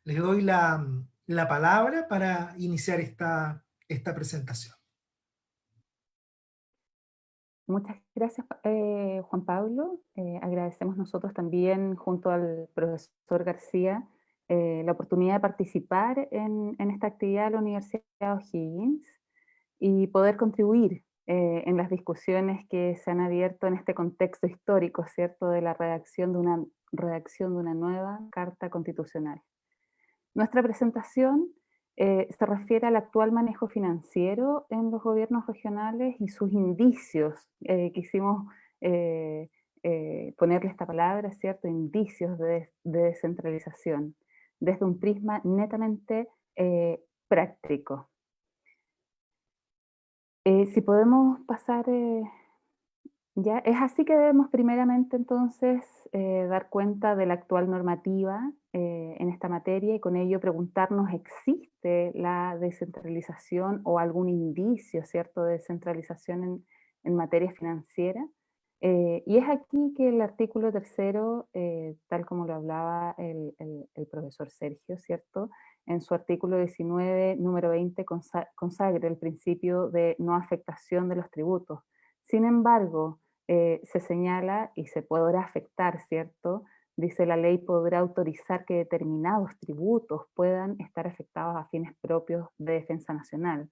les doy la la palabra para iniciar esta presentación. Muchas gracias, Juan Pablo. Agradecemos nosotros también, junto al profesor García, la oportunidad de participar en esta actividad de la Universidad O'Higgins y poder contribuir en las discusiones que se han abierto en este contexto histórico, ¿cierto?, de la redacción de una nueva Carta Constitucional. Nuestra presentación se refiere al actual manejo financiero en los gobiernos regionales y sus indicios. Quisimos ponerle esta palabra, ¿cierto? Indicios de descentralización, desde un prisma netamente práctico. Si podemos pasar, ya, es así que debemos primeramente entonces dar cuenta de la actual normativa en esta materia y con ello preguntarnos, ¿existe la descentralización o algún indicio, cierto, de descentralización en materia financiera? Y es aquí que el artículo tercero, tal como lo hablaba el profesor Sergio, ¿cierto?, en su artículo 19, número 20, consagra el principio de no afectación de los tributos. Sin embargo, se señala y se podrá afectar, ¿cierto? Dice la ley podrá autorizar que determinados tributos puedan estar afectados a fines propios de defensa nacional.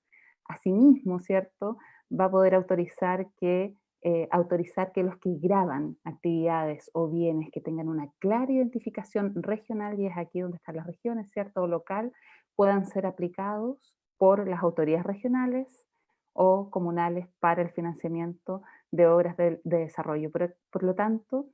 Asimismo, ¿cierto? Va a poder autorizar que los que graban actividades o bienes que tengan una clara identificación regional, y es aquí donde están las regiones, ¿cierto?, o local, puedan ser aplicados por las autoridades regionales o comunales para el financiamiento de obras de desarrollo. Por lo tanto,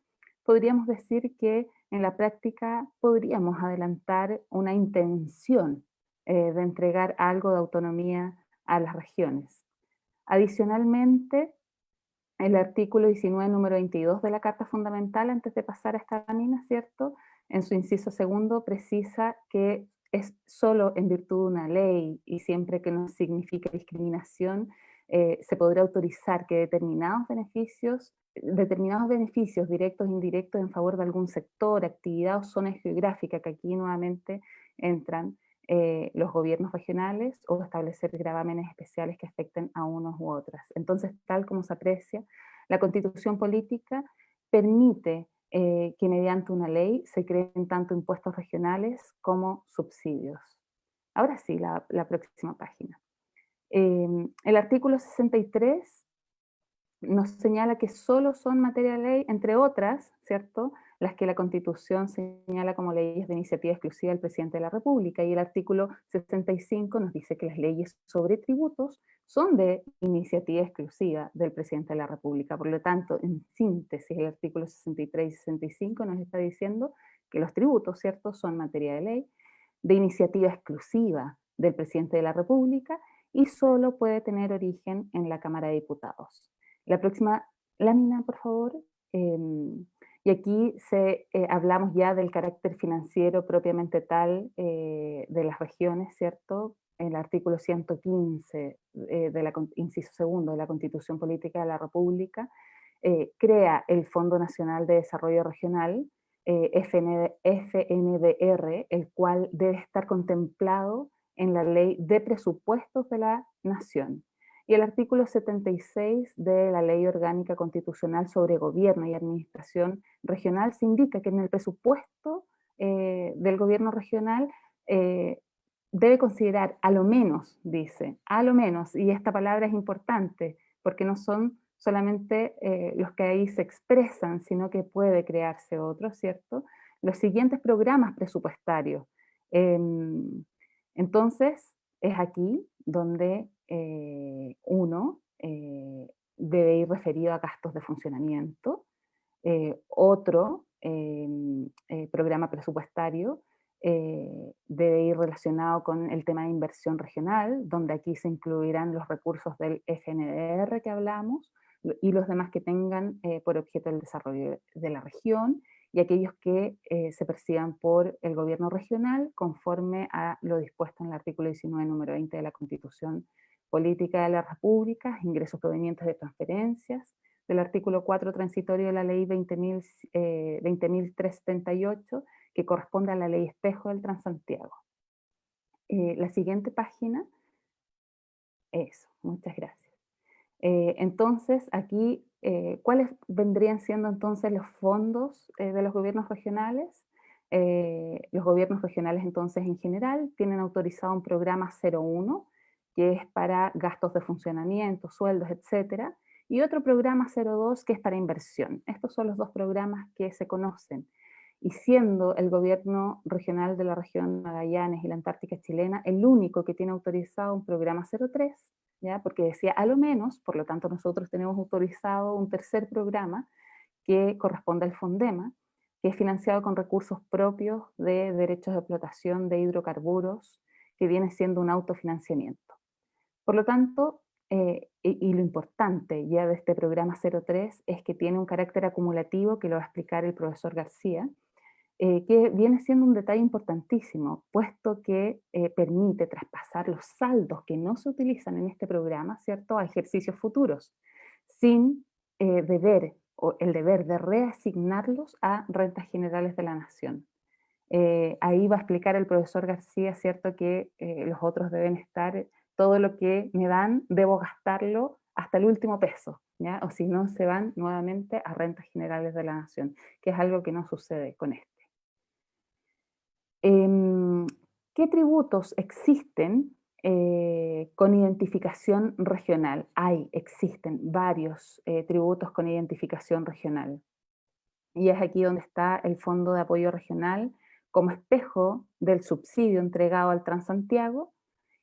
podríamos decir que en la práctica podríamos adelantar una intención de entregar algo de autonomía a las regiones. Adicionalmente, el artículo 19, número 22 de la Carta Fundamental, antes de pasar a esta lámina, ¿cierto?, en su inciso segundo precisa que es solo en virtud de una ley y siempre que no signifique discriminación, se podrá autorizar que determinados beneficios directos e indirectos en favor de algún sector, actividad o zona geográfica, que aquí nuevamente entran los gobiernos regionales, o establecer gravámenes especiales que afecten a unos u otras. Entonces, tal como se aprecia, la Constitución política permite que mediante una ley se creen tanto impuestos regionales como subsidios. Ahora sí, la próxima página. El artículo 63 nos señala que solo son materia de ley, entre otras, ¿cierto?, las que la Constitución señala como leyes de iniciativa exclusiva del Presidente de la República, y el artículo 65 nos dice que las leyes sobre tributos son de iniciativa exclusiva del Presidente de la República. Por lo tanto, en síntesis, el artículo 63 y 65 nos está diciendo que los tributos, ¿cierto?, son materia de ley, de iniciativa exclusiva del Presidente de la República, y solo puede tener origen en la Cámara de Diputados. La próxima lámina, por favor. Y aquí hablamos ya del carácter financiero propiamente tal de las regiones, ¿cierto? El artículo 115, inciso segundo de la Constitución Política de la República, crea el Fondo Nacional de Desarrollo Regional, FNDR, el cual debe estar contemplado en la Ley de Presupuestos de la Nación. Y el artículo 76 de la Ley Orgánica Constitucional sobre Gobierno y Administración Regional se indica que en el presupuesto del gobierno regional debe considerar a lo menos, dice, a lo menos, y esta palabra es importante porque no son solamente los que ahí se expresan, sino que puede crearse otro, ¿cierto? Los siguientes programas presupuestarios. Entonces, es aquí donde uno debe ir referido a gastos de funcionamiento, otro programa presupuestario debe ir relacionado con el tema de inversión regional, donde aquí se incluirán los recursos del FNDR que hablamos, y los demás que tengan por objeto el desarrollo de la región, y aquellos que se perciban por el gobierno regional conforme a lo dispuesto en el artículo 19, número 20 de la Constitución Política de la República, ingresos provenientes de transferencias, del artículo 4 transitorio de la ley 20.378, que corresponde a la ley espejo del Transantiago. La siguiente página. Eso, muchas gracias. Entonces, aquí, ¿cuáles vendrían siendo entonces los fondos de los gobiernos regionales? Los gobiernos regionales entonces en general tienen autorizado un programa 01, que es para gastos de funcionamiento, sueldos, etcétera, y otro programa 02 que es para inversión. Estos son los dos programas que se conocen. Y siendo el gobierno regional de la región Magallanes y la Antártica chilena el único que tiene autorizado un programa 03, ¿ya? Porque decía a lo menos, por lo tanto nosotros tenemos autorizado un tercer programa que corresponde al FONDEMA, que es financiado con recursos propios de derechos de explotación de hidrocarburos, que viene siendo un autofinanciamiento. Por lo tanto, y lo importante ya de este programa 03 es que tiene un carácter acumulativo, que lo va a explicar el profesor García, que viene siendo un detalle importantísimo, puesto que permite traspasar los saldos que no se utilizan en este programa, ¿cierto?, a ejercicios futuros, sin deber, o el deber de reasignarlos a rentas generales de la nación. Ahí va a explicar el profesor García, ¿cierto?, que los otros deben estar, todo lo que me dan, debo gastarlo hasta el último peso, ¿ya? O si no, se van nuevamente a rentas generales de la nación, que es algo que no sucede con esto. ¿Qué tributos existen con identificación regional? Existen varios tributos con identificación regional. Y es aquí donde está el Fondo de Apoyo Regional como espejo del subsidio entregado al Transantiago,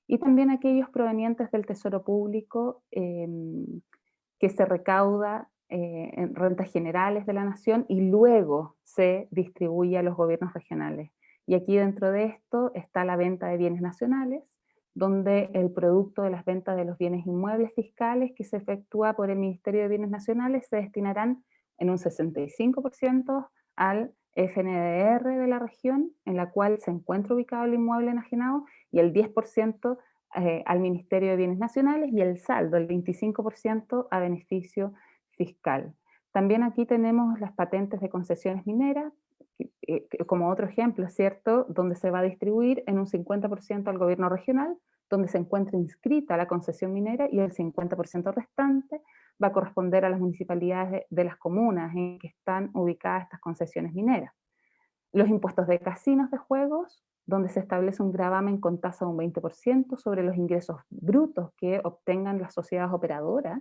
y también aquellos provenientes del Tesoro Público que se recauda en rentas generales de la nación y luego se distribuye a los gobiernos regionales. Y aquí dentro de esto está la venta de bienes nacionales, donde el producto de las ventas de los bienes inmuebles fiscales que se efectúa por el Ministerio de Bienes Nacionales se destinarán en un 65% al FNDR de la región, en la cual se encuentra ubicado el inmueble enajenado, y el 10% al Ministerio de Bienes Nacionales, y el saldo, el 25%, a beneficio fiscal. También aquí tenemos las patentes de concesiones mineras, como otro ejemplo, ¿cierto?, donde se va a distribuir en un 50% al gobierno regional, donde se encuentra inscrita la concesión minera, y el 50% restante va a corresponder a las municipalidades de las comunas en que están ubicadas estas concesiones mineras. Los impuestos de casinos de juegos, donde se establece un gravamen con tasa de un 20% sobre los ingresos brutos que obtengan las sociedades operadoras,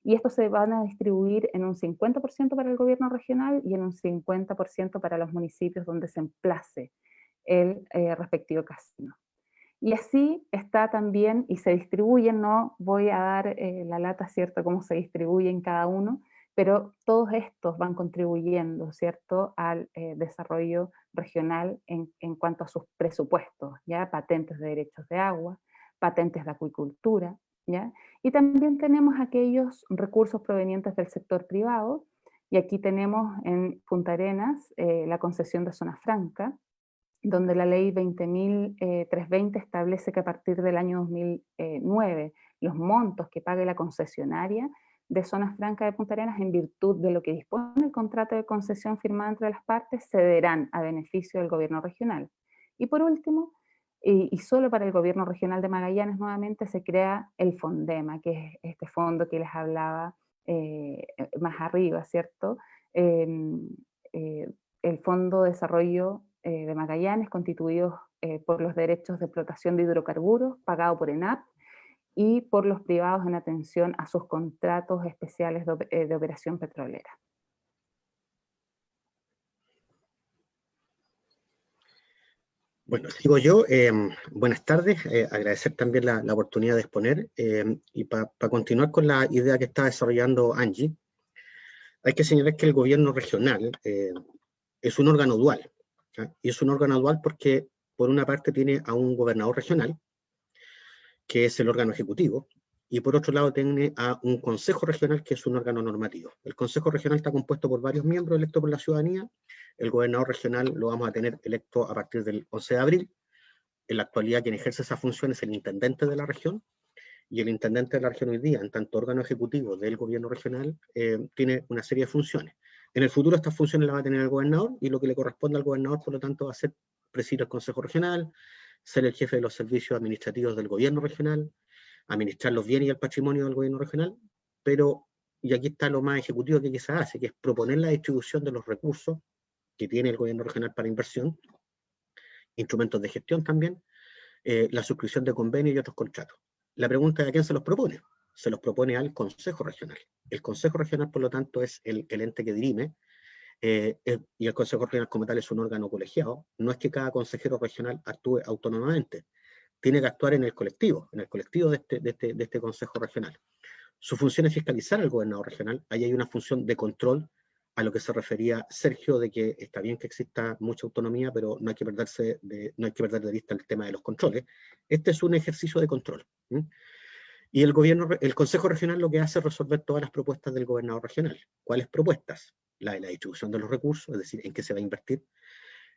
y estos se van a distribuir en un 50% para el gobierno regional y en un 50% para los municipios donde se emplace el respectivo casino. Y así está también, y se distribuyen, no voy a dar la lata, ¿cierto?, cómo se distribuyen cada uno, pero todos estos van contribuyendo, ¿cierto?, al desarrollo regional en cuanto a sus presupuestos, ¿ya? Patentes de derechos de agua, patentes de acuicultura, ¿ya? Y también tenemos aquellos recursos provenientes del sector privado, y aquí tenemos en Punta Arenas la concesión de zona franca, donde la ley 20.320 establece que a partir del año 2009 los montos que pague la concesionaria de Zona Franca de Punta Arenas, en virtud de lo que dispone el contrato de concesión firmado entre las partes, cederán a beneficio del gobierno regional. Y por último, y solo para el gobierno regional de Magallanes nuevamente, se crea el FONDEMA, que es este fondo que les hablaba más arriba, ¿cierto? El Fondo de Desarrollo de Magallanes, constituidos por los derechos de explotación de hidrocarburos, pagado por ENAP, y por los privados en atención a sus contratos especiales de operación petrolera. Bueno, sigo yo. Buenas tardes. Agradecer también la oportunidad de exponer. Y para continuar con la idea que está desarrollando Angie, hay que señalar que el gobierno regional es un órgano dual. ¿Sí? Y es un órgano dual porque, por una parte, tiene a un gobernador regional, que es el órgano ejecutivo, y por otro lado tiene a un consejo regional, que es un órgano normativo. El consejo regional está compuesto por varios miembros electos por la ciudadanía. El gobernador regional lo vamos a tener electo a partir del 11 de abril. En la actualidad quien ejerce esa función es el intendente de la región, y el intendente de la región hoy día, en tanto órgano ejecutivo del gobierno regional, tiene una serie de funciones. En el futuro estas funciones las va a tener el gobernador, y lo que le corresponde al gobernador, por lo tanto, va a ser presidir el consejo regional, ser el jefe de los servicios administrativos del gobierno regional, administrar los bienes y el patrimonio del gobierno regional, pero, y aquí está lo más ejecutivo que quizás hace, que es proponer la distribución de los recursos que tiene el gobierno regional para inversión, instrumentos de gestión también, la suscripción de convenios y otros contratos. La pregunta es: ¿a quién se los propone? Se los propone al Consejo Regional. El Consejo Regional, por lo tanto, es el ente que dirime, y el Consejo Regional como tal es un órgano colegiado. No es que cada consejero regional actúe autónomamente, tiene que actuar en el colectivo de este Consejo Regional. Su función es fiscalizar al gobernador regional. Ahí hay una función de control, a lo que se refería Sergio, de que está bien que exista mucha autonomía, pero no hay que perder de vista el tema de los controles. Este es un ejercicio de control. Y el Consejo Regional lo que hace es resolver todas las propuestas del gobernador regional. ¿Cuáles propuestas? La de la distribución de los recursos, es decir, en qué se va a invertir,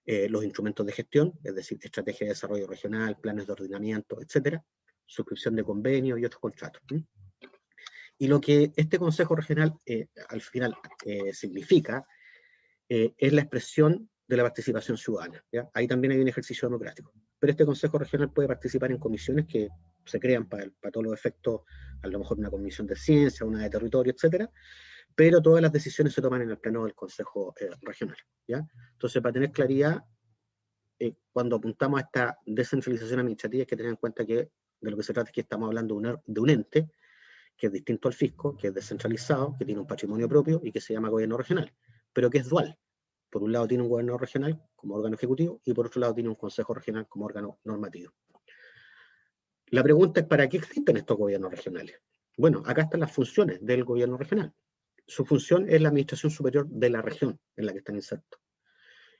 los instrumentos de gestión, es decir, estrategia de desarrollo regional, planes de ordenamiento, etcétera, suscripción de convenios y otros contratos. Y lo que este Consejo Regional al final significa es la expresión de la participación ciudadana, ¿ya? Ahí también hay un ejercicio democrático. Pero este Consejo Regional puede participar en comisiones que se crean para todos los efectos, a lo mejor una comisión de ciencia, una de territorio, etcétera, pero todas las decisiones se toman en el plano del Consejo Regional, ¿ya? Entonces, para tener claridad, cuando apuntamos a esta descentralización administrativa, hay que tener en cuenta que de lo que se trata es que estamos hablando de un ente que es distinto al fisco, que es descentralizado, que tiene un patrimonio propio y que se llama gobierno regional, pero que es dual. Por un lado tiene un gobierno regional como órgano ejecutivo y por otro lado tiene un consejo regional como órgano normativo. La pregunta es: ¿para qué existen estos gobiernos regionales? Bueno, acá están las funciones del gobierno regional. Su función es la administración superior de la región en la que están insertos.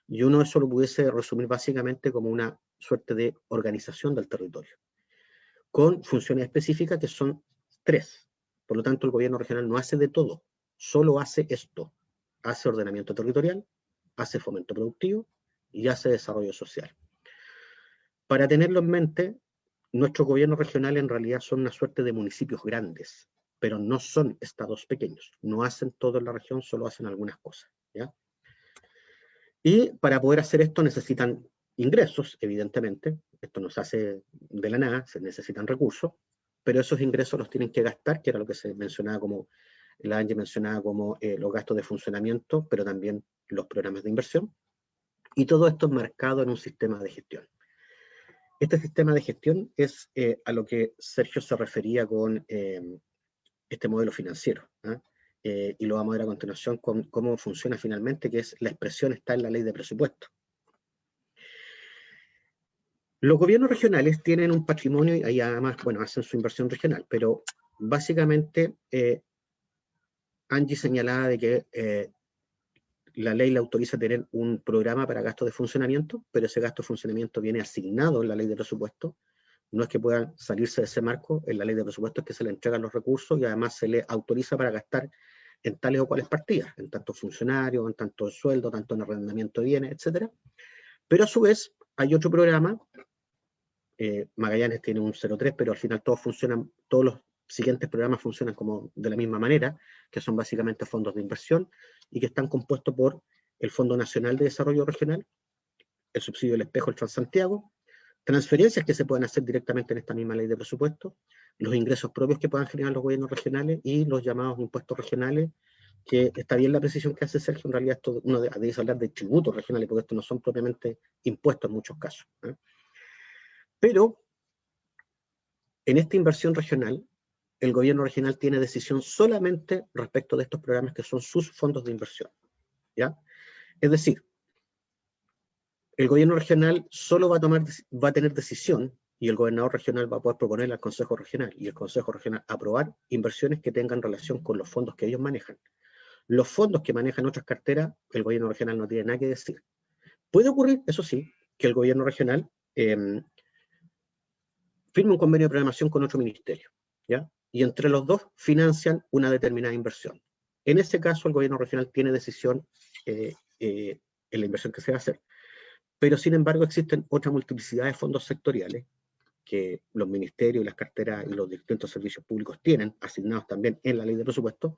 Y uno eso lo pudiese resumir básicamente como una suerte de organización del territorio, con funciones específicas que son 3. Por lo tanto, el gobierno regional no hace de todo, solo hace esto. Hace ordenamiento territorial, hace fomento productivo y hace desarrollo social. Para tenerlo en mente, nuestros gobiernos regionales en realidad son una suerte de municipios grandes, pero no son estados pequeños. No hacen todo en la región, solo hacen algunas cosas, ¿ya? Y para poder hacer esto necesitan ingresos, evidentemente. Esto no se hace de la nada, se necesitan recursos, pero esos ingresos los tienen que gastar, que era lo que se mencionaba como, la Angie mencionaba como los gastos de funcionamiento, pero también los programas de inversión. Y todo esto enmarcado en un sistema de gestión. Este sistema de gestión es a lo que Sergio se refería con este modelo financiero, ¿eh? Y lo vamos a ver a continuación con cómo funciona finalmente, que es la expresión está en la ley de presupuesto. Los gobiernos regionales tienen un patrimonio y ahí además, bueno, hacen su inversión regional, pero básicamente Angie señalaba de que la ley le autoriza tener un programa para gastos de funcionamiento, pero ese gasto de funcionamiento viene asignado en la ley de presupuesto. No es que puedan salirse de ese marco. En la ley de presupuesto es que se le entregan los recursos y además se le autoriza para gastar en tales o cuales partidas, en tanto funcionarios, en tanto sueldo, tanto en arrendamiento de bienes, etc. Pero a su vez hay otro programa, Magallanes tiene un 03, pero al final todos funcionan, todos los siguientes programas funcionan como de la misma manera, que son básicamente fondos de inversión y que están compuestos por el Fondo Nacional de Desarrollo Regional, el subsidio del espejo, el Transantiago, transferencias que se pueden hacer directamente en esta misma ley de presupuesto, los ingresos propios que puedan generar los gobiernos regionales y los llamados impuestos regionales, que está bien la precisión que hace Sergio, en realidad esto, uno debe hablar de tributos regionales, porque estos no son propiamente impuestos en muchos casos, ¿eh? Pero en esta inversión regional, el gobierno regional tiene decisión solamente respecto de estos programas que son sus fondos de inversión, ¿ya? Es decir, el gobierno regional solo va a tener decisión y el gobernador regional va a poder proponerle al Consejo Regional y el Consejo Regional aprobar inversiones que tengan relación con los fondos que ellos manejan. Los fondos que manejan otras carteras, el gobierno regional no tiene nada que decir. Puede ocurrir, eso sí, que el gobierno regional firme un convenio de programación con otro ministerio, ¿ya? Y entre los dos financian una determinada inversión. En ese caso, el gobierno regional tiene decisión en la inversión que se va a hacer. Pero, sin embargo, existen otra multiplicidad de fondos sectoriales que los ministerios y las carteras y los distintos servicios públicos tienen asignados también en la ley de presupuesto,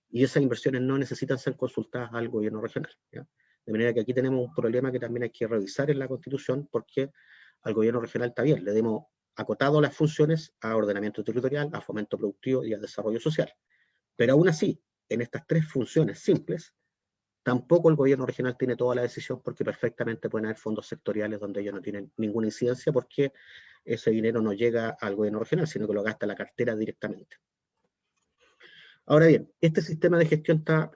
y esas inversiones no necesitan ser consultadas al gobierno regional, ¿ya? De manera que aquí tenemos un problema que también hay que revisar en la Constitución, porque al gobierno regional está bien, le hemos acotado las funciones a ordenamiento territorial, a fomento productivo y a desarrollo social. Pero aún así, en estas tres funciones simples, tampoco el gobierno regional tiene toda la decisión, porque perfectamente pueden haber fondos sectoriales donde ellos no tienen ninguna incidencia, porque ese dinero no llega al gobierno regional, sino que lo gasta la cartera directamente. Ahora bien, este sistema de gestión está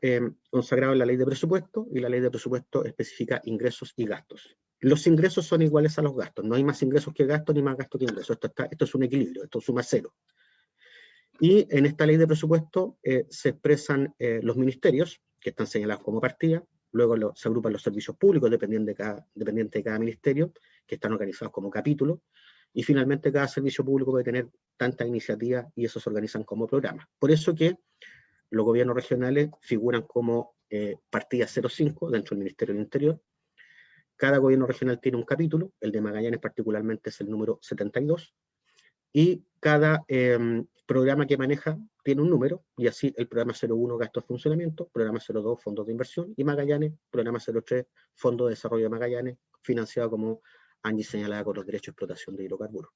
consagrado en la ley de presupuesto, y la ley de presupuesto especifica ingresos y gastos. Los ingresos son iguales a los gastos, no hay más ingresos que gastos ni más gastos que ingresos. Esto es un equilibrio, esto suma cero. Y en esta ley de presupuesto se expresan los ministerios, que están señalados como partida, luego se agrupan los servicios públicos dependiente de cada ministerio, que están organizados como capítulos, y finalmente cada servicio público puede tener tantas iniciativas y esos se organizan como programas. Por eso que los gobiernos regionales figuran como partida 05 dentro del Ministerio del Interior. Cada gobierno regional tiene un capítulo, el de Magallanes particularmente es el número 72, y cada programa que maneja tiene un número, y así el programa 01, gastos de funcionamiento, programa 02, fondos de inversión, y Magallanes, programa 03, fondo de desarrollo de Magallanes, financiado como Angie señalada con los derechos de explotación de hidrocarburos.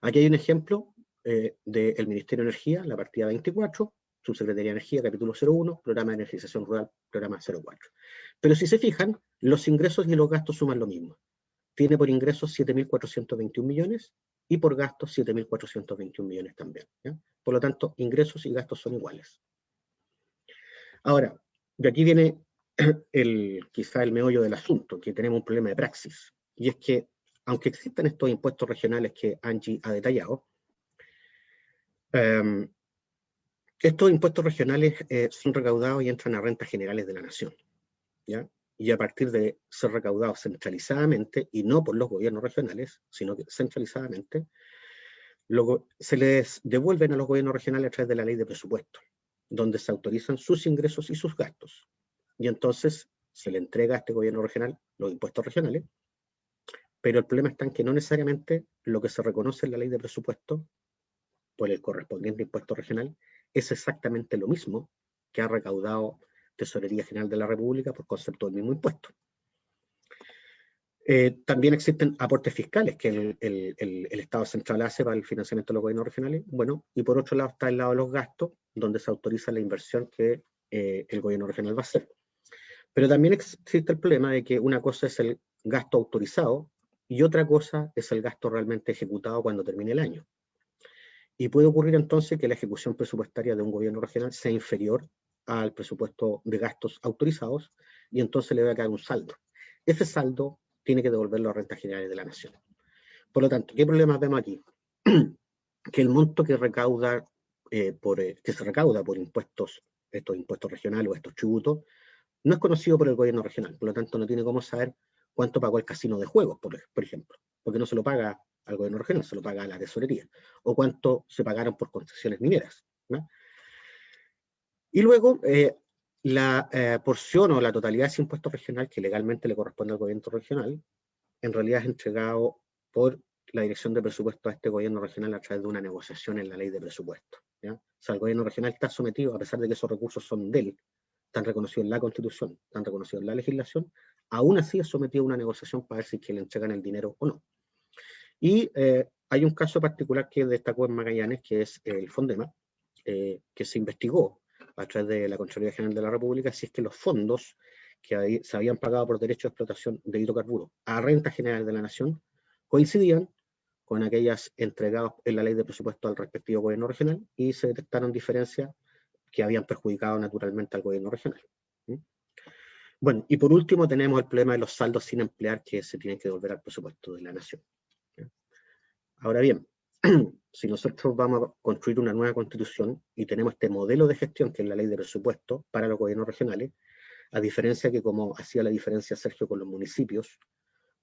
Aquí hay un ejemplo del Ministerio de Energía, la partida 24, Subsecretaría de Energía, capítulo 01, programa de energización rural, programa 04. Pero si se fijan, los ingresos y los gastos suman lo mismo. Tiene por ingresos 7.421 millones y por gastos 7.421 millones también, ¿ya? Por lo tanto, ingresos y gastos son iguales. Ahora, de aquí viene quizá el meollo del asunto, que tenemos un problema de praxis. Y es que, aunque existen estos impuestos regionales que Angie ha detallado, estos impuestos regionales son recaudados y entran a rentas generales de la nación, ¿ya? Y a partir de ser recaudados centralizadamente, y no por los gobiernos regionales, sino que centralizadamente, luego se les devuelven a los gobiernos regionales a través de la ley de presupuesto, donde se autorizan sus ingresos y sus gastos. Y entonces se le entrega a este gobierno regional los impuestos regionales, pero el problema está en que no necesariamente lo que se reconoce en la ley de presupuesto por el correspondiente impuesto regional es exactamente lo mismo que ha recaudado Tesorería General de la República por concepto del mismo impuesto. También existen aportes fiscales que el Estado central hace para el financiamiento de los gobiernos regionales. Bueno, y por otro lado está el lado de los gastos, donde se autoriza la inversión que el gobierno regional va a hacer. Pero también existe el problema de que una cosa es el gasto autorizado y otra cosa es el gasto realmente ejecutado cuando termine el año. Y puede ocurrir entonces que la ejecución presupuestaria de un gobierno regional sea inferior al presupuesto de gastos autorizados, y entonces le va a quedar un saldo. Ese saldo tiene que devolverlo a rentas generales de la nación. Por lo tanto, ¿qué problemas vemos aquí? Que el monto que recauda, que se recauda por impuestos, estos impuestos regionales o estos tributos, no es conocido por el gobierno regional, por lo tanto no tiene cómo saber cuánto pagó el casino de juegos, por ejemplo, porque no se lo paga al gobierno regional, se lo paga a la tesorería, o cuánto se pagaron por concesiones mineras, ¿no? Y luego, la porción o la totalidad de ese impuesto regional que legalmente le corresponde al gobierno regional, en realidad es entregado por la Dirección de Presupuesto a este gobierno regional a través de una negociación en la ley de presupuesto, ¿ya? O sea, el gobierno regional está sometido, a pesar de que esos recursos son de él, están reconocidos en la Constitución, están reconocidos en la legislación, aún así es sometido a una negociación para ver si que le entregan el dinero o no. Y hay un caso particular que destacó en Magallanes, que es el Fondema, que se investigó a través de la Contraloría General de la República si es que los fondos que se habían pagado por derecho de explotación de hidrocarburos a renta general de la nación coincidían con aquellas entregadas en la ley de presupuesto al respectivo gobierno regional, y se detectaron diferencias que habían perjudicado naturalmente al gobierno regional. Bueno, y por último tenemos el problema de los saldos sin emplear que se tienen que devolver al presupuesto de la nación. Ahora bien, si nosotros vamos a construir una nueva constitución y tenemos este modelo de gestión que es la ley de presupuesto para los gobiernos regionales, a diferencia que, como hacía la diferencia Sergio con los municipios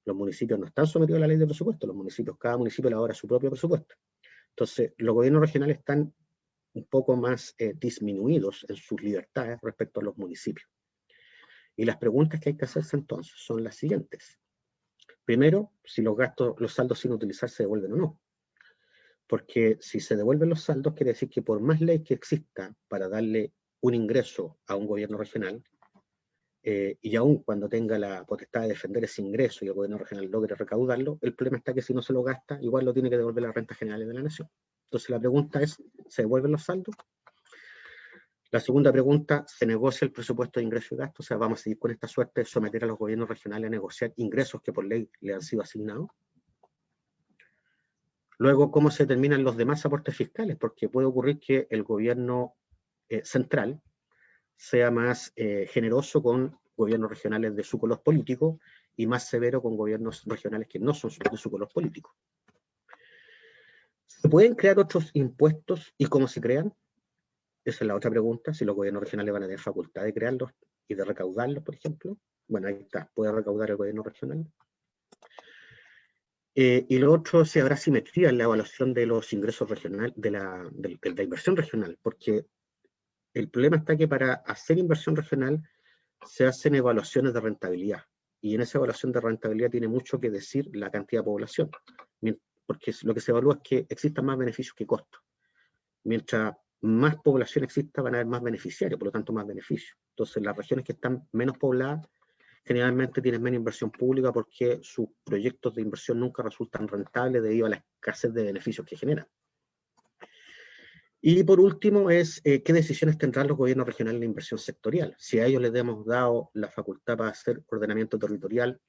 no están sometidos a la ley de presupuesto, los municipios, cada municipio elabora su propio presupuesto. Entonces, los gobiernos regionales están un poco más disminuidos en sus libertades respecto a los municipios. Y las preguntas que hay que hacerse entonces son las siguientes. Primero, si los saldos sin utilizar se devuelven o no. Porque si se devuelven los saldos, quiere decir que por más ley que exista para darle un ingreso a un gobierno regional, y aún cuando tenga la potestad de defender ese ingreso y el gobierno regional logre recaudarlo, el problema está que si no se lo gasta, igual lo tiene que devolver las rentas generales de la nación. Entonces la pregunta es, ¿se devuelven los saldos? La segunda pregunta, ¿se negocia el presupuesto de ingresos y gastos? O sea, ¿vamos a seguir con esta suerte de someter a los gobiernos regionales a negociar ingresos que por ley le han sido asignados? Luego, ¿cómo se determinan los demás aportes fiscales? Porque puede ocurrir que el gobierno central sea más generoso con gobiernos regionales de su color político y más severo con gobiernos regionales que no son de su color político. ¿Se pueden crear otros impuestos y cómo se crean? Esa es la otra pregunta, si los gobiernos regionales van a tener facultad de crearlos y de recaudarlos, por ejemplo. Bueno, ahí está, puede recaudar el gobierno regional. Y lo otro, si habrá simetría en la evaluación de los ingresos regionales, de la inversión regional, porque el problema está que para hacer inversión regional se hacen evaluaciones de rentabilidad, y en esa evaluación de rentabilidad tiene mucho que decir la cantidad de población, porque lo que se evalúa es que existan más beneficios que costos. Mientras más población exista, van a haber más beneficiarios, por lo tanto más beneficios. Entonces las regiones que están menos pobladas generalmente tienen menos inversión pública porque sus proyectos de inversión nunca resultan rentables debido a la escasez de beneficios que generan. Y por último es qué decisiones tendrán los gobiernos regionales en la inversión sectorial. Si a ellos les hemos dado la facultad para hacer ordenamiento territorial,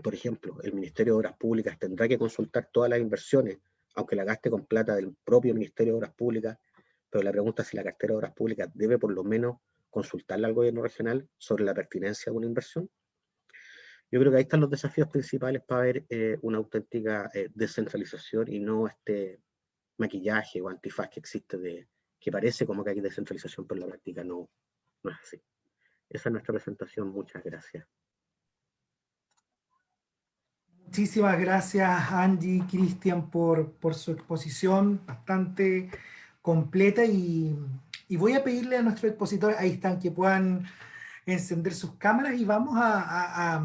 por ejemplo, el Ministerio de Obras Públicas tendrá que consultar todas las inversiones, aunque la gaste con plata del propio Ministerio de Obras Públicas, pero la pregunta es si la cartera de Obras Públicas debe por lo menos consultarle al gobierno regional sobre la pertinencia de una inversión. Yo creo que ahí están los desafíos principales para ver una auténtica descentralización y no este maquillaje o antifaz que existe que parece como que hay descentralización, pero en la práctica no es así. Esa es nuestra presentación. Muchas gracias. Muchísimas gracias, Angie, Cristian, por su exposición bastante completa, y voy a pedirle a nuestros expositores, ahí están, que puedan encender sus cámaras, y vamos a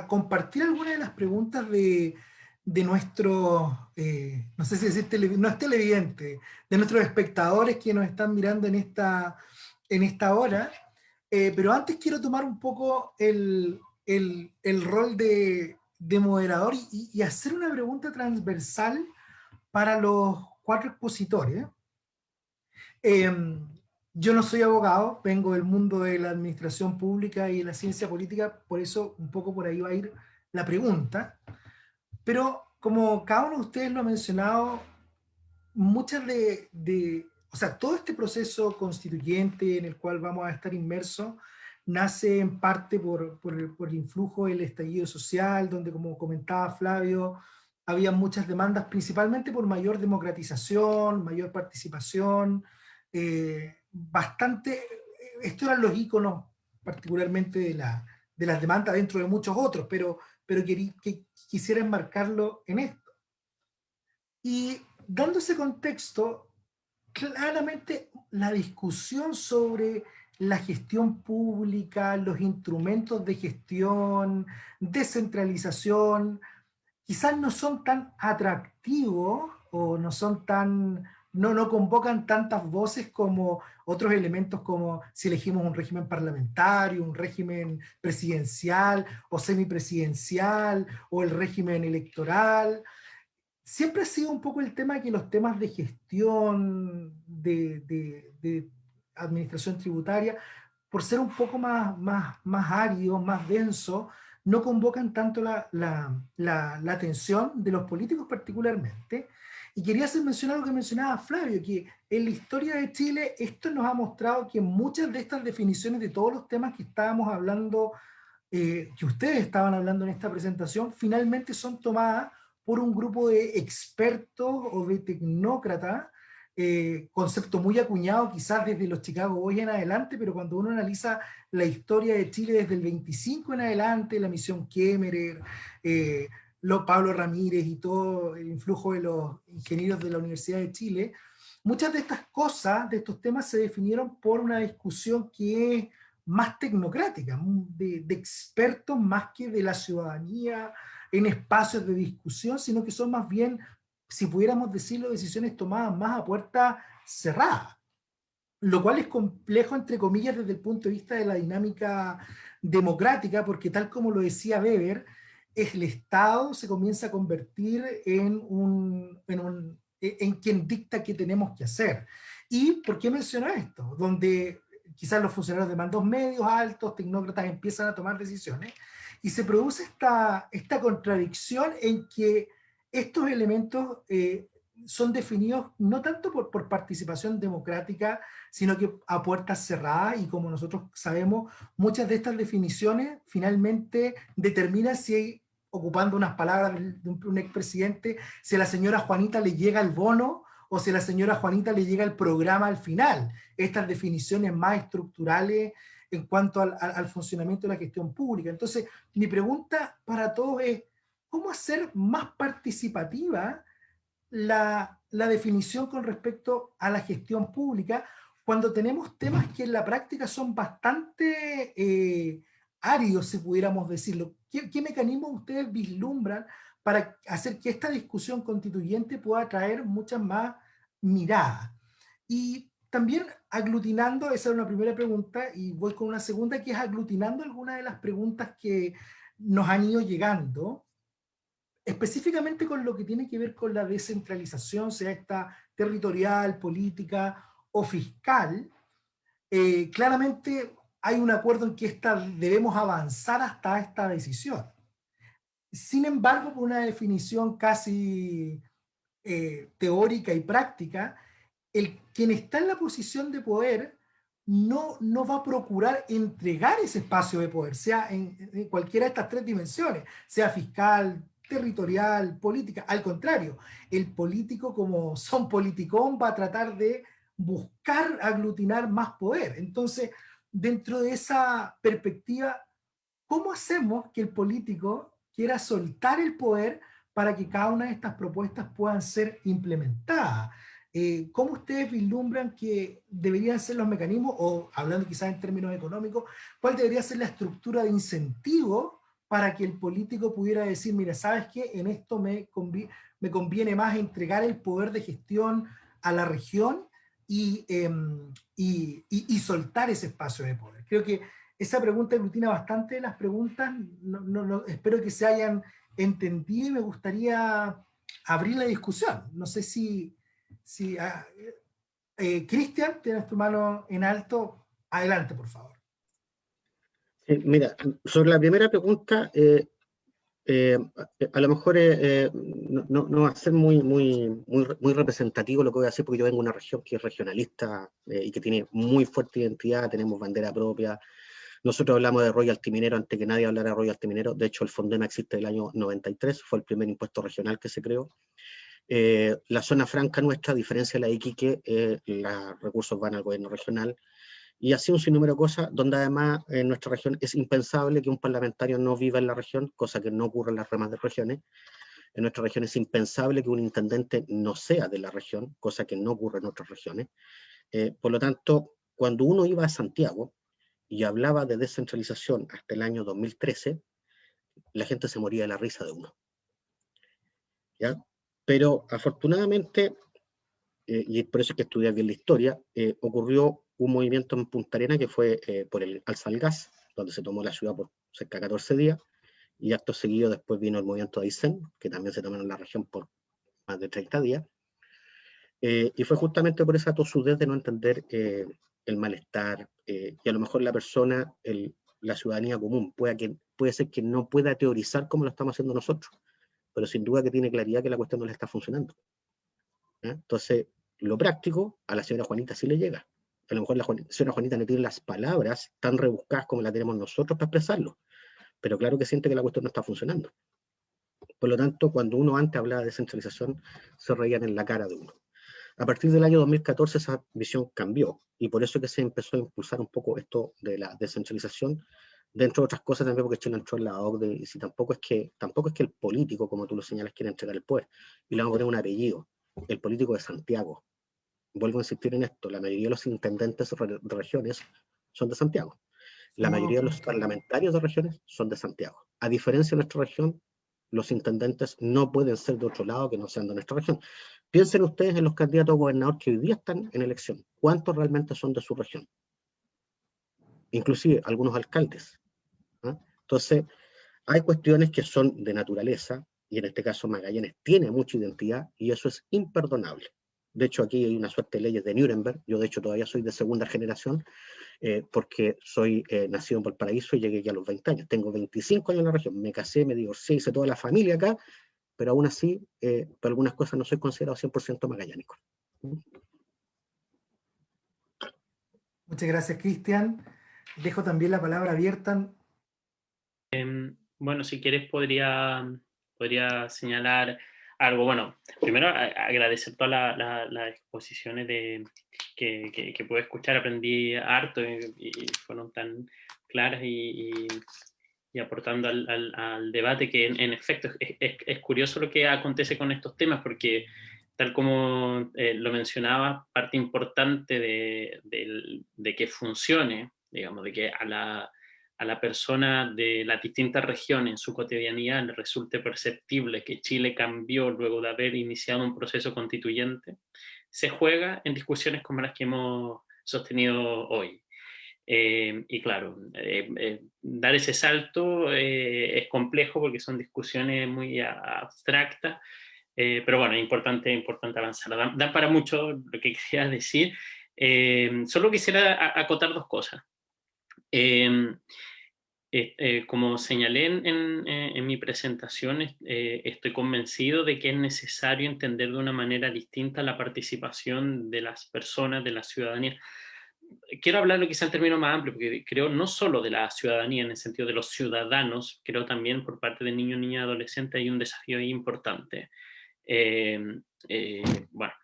compartir algunas de las preguntas de nuestro, no sé si decir no es televidente, de nuestros espectadores que nos están mirando en esta hora. Pero antes quiero tomar un poco el rol de moderador y hacer una pregunta transversal para los 4 expositores. Yo no soy abogado, vengo del mundo de la administración pública y de la ciencia política, por eso un poco por ahí va a ir la pregunta. Pero como cada uno de ustedes lo ha mencionado, muchas o sea, todo este proceso constituyente en el cual vamos a estar inmersos nace en parte por el influjo del estallido social, donde, como comentaba Flavio, había muchas demandas, principalmente por mayor democratización, mayor participación, estos eran los íconos particularmente de las demandas dentro de muchos otros, pero quisiera enmarcarlo en esto. Y dando ese contexto, claramente la discusión sobre la gestión pública, los instrumentos de gestión, descentralización, quizás no son tan atractivos o no convocan tantas voces como otros elementos, como si elegimos un régimen parlamentario, un régimen presidencial o semipresidencial, o el régimen electoral. Siempre ha sido un poco el tema que los temas de gestión, de administración tributaria, por ser un poco más áridos, más densos, no convocan tanto la atención de los políticos particularmente. Y quería hacer mención a lo que mencionaba Flavio, que en la historia de Chile esto nos ha mostrado que muchas de estas definiciones de todos los temas que estábamos hablando, que ustedes estaban hablando en esta presentación, finalmente son tomadas por un grupo de expertos o de tecnócratas, concepto muy acuñado quizás desde los Chicago Boys en adelante, pero cuando uno analiza la historia de Chile desde el 25 en adelante, la misión Kemmerer, Pablo Ramírez y todo el influjo de los ingenieros de la Universidad de Chile, muchas de estas cosas, de estos temas, se definieron por una discusión que es más tecnocrática, de expertos más que de la ciudadanía, en espacios de discusión, sino que son más bien, si pudiéramos decirlo, decisiones tomadas más a puerta cerrada. lo cual es complejo, entre comillas, desde el punto de vista de la dinámica democrática, porque tal como lo decía Weber, el Estado se comienza a convertir en quien dicta qué tenemos que hacer. ¿Y por qué menciono esto? Donde quizás los funcionarios de mandos medios, altos, tecnócratas empiezan a tomar decisiones, y se produce esta contradicción en que estos elementos son definidos no tanto por participación democrática, sino que a puertas cerradas, y como nosotros sabemos, muchas de estas definiciones finalmente determinan si, ocupando unas palabras de un expresidente, si a la señora Juanita le llega el bono o si a la señora Juanita le llega el programa al final. Estas definiciones más estructurales en cuanto al funcionamiento de la gestión pública. Entonces, mi pregunta para todos es, ¿cómo hacer más participativa la definición con respecto a la gestión pública cuando tenemos temas que en la práctica son bastante áridos, si pudiéramos decirlo? ¿Qué mecanismos ustedes vislumbran para hacer que esta discusión constituyente pueda traer muchas más miradas? Y también aglutinando, esa es una primera pregunta, y voy con una segunda, que es aglutinando algunas de las preguntas que nos han ido llegando, específicamente con lo que tiene que ver con la descentralización, sea esta territorial, política o fiscal. Claramente hay un acuerdo en que debemos avanzar hasta esta decisión. Sin embargo, por una definición casi teórica y práctica, quien está en la posición de poder no va a procurar entregar ese espacio de poder, sea en cualquiera de estas tres dimensiones, sea fiscal, territorial, política. Al contrario, el político, como son politicón, va a tratar de buscar aglutinar más poder. Entonces, dentro de esa perspectiva, ¿cómo hacemos que el político quiera soltar el poder para que cada una de estas propuestas puedan ser implementadas? ¿Cómo ustedes vislumbran que deberían ser los mecanismos, o hablando quizás en términos económicos, cuál debería ser la estructura de incentivo para que el político pudiera decir, mira, ¿sabes qué? En esto me conviene más entregar el poder de gestión a la región y soltar ese espacio de poder? Creo que esa pregunta aglutina bastante de las preguntas. Espero que se hayan entendido y me gustaría abrir la discusión. No sé si Cristian, tienes tu mano en alto. Adelante, por favor. Mira, sobre la primera pregunta, a lo mejor no va a ser muy representativo lo que voy a decir, porque yo vengo de una región que es regionalista y que tiene muy fuerte identidad, tenemos bandera propia. Nosotros hablamos de royalty minero antes que nadie hablara de royalty minero. De hecho, el Fondema existe del año 93, fue el primer impuesto regional que se creó. La zona franca nuestra, a diferencia de la de Iquique, los recursos van al gobierno regional, y así un sinnúmero de cosas, donde además en nuestra región es impensable que un parlamentario no viva en la región, cosa que no ocurre en las demás regiones. En nuestra región es impensable que un intendente no sea de la región, cosa que no ocurre en otras regiones. Por lo tanto, cuando uno iba a Santiago y hablaba de descentralización hasta el año 2013, la gente se moría de la risa de uno. ¿Ya? Pero afortunadamente, y por eso es que estudié bien la historia, ocurrió un movimiento en Punta Arenas que fue por el alza al gas, donde se tomó la ciudad por cerca de 14 días, y acto seguido después vino el movimiento de Aysén, que también se tomó en la región por más de 30 días, y fue justamente por esa tosudez de no entender el malestar, y a lo mejor la persona, la ciudadanía común, puede ser que no pueda teorizar como lo estamos haciendo nosotros, pero sin duda que tiene claridad que la cuestión no le está funcionando. ¿Ya? Entonces, lo práctico a la señora Juanita sí le llega. A lo mejor la señora Juanita no tiene las palabras tan rebuscadas como las tenemos nosotros para expresarlo, pero claro que siente que la cuestión no está funcionando. Por lo tanto, cuando uno antes hablaba de descentralización, se reían en la cara de uno. A partir del año 2014 esa visión cambió, y por eso que se empezó a impulsar un poco esto de la descentralización, dentro de otras cosas también porque Chile entró en la OCDE, y si tampoco es que el político, como tú lo señalas, quiere entregar el poder, y le vamos a poner un apellido, el político de Santiago. Vuelvo a insistir en esto, la mayoría de los intendentes de regiones son de Santiago. La mayoría de los parlamentarios de regiones son de Santiago. A diferencia de nuestra región, los intendentes no pueden ser de otro lado que no sean de nuestra región. Piensen ustedes en los candidatos a gobernador que hoy día están en elección. ¿Cuántos realmente son de su región? Inclusive algunos alcaldes. ¿Ah? Entonces, hay cuestiones que son de naturaleza, y en este caso Magallanes tiene mucha identidad, y eso es imperdonable. De hecho, aquí hay una suerte de leyes de Nuremberg. Yo, de hecho, todavía soy de segunda generación, porque soy nacido en Valparaíso y llegué ya a los 20 años. Tengo 25 años en la región. Me casé, me divorcié, hice toda la familia acá, pero aún así, por algunas cosas no soy considerado 100% magallánico. Muchas gracias, Cristian. Dejo también la palabra abierta. Bueno, si quieres podría señalar algo. Bueno, primero agradecer todas las exposiciones que pude escuchar, aprendí harto y fueron tan claras y aportando al debate, que en efecto es curioso lo que acontece con estos temas, porque tal como lo mencionaba, parte importante de que funcione, digamos, de que a la persona de las distintas regiones en su cotidianidad le resulte perceptible que Chile cambió luego de haber iniciado un proceso constituyente, se juega en discusiones como las que hemos sostenido hoy. Y claro, dar ese salto es complejo porque son discusiones muy abstractas, pero bueno, es importante avanzar. Da para mucho lo que quería decir. Solo quisiera acotar dos cosas. Como señalé en mi presentación, estoy convencido de que es necesario entender de una manera distinta la participación de las personas, de la ciudadanía. Quiero hablarlo quizá en términos más amplios, porque creo no solo de la ciudadanía en el sentido de los ciudadanos, creo también por parte de niños, niñas y adolescentes hay un desafío ahí importante. Bueno,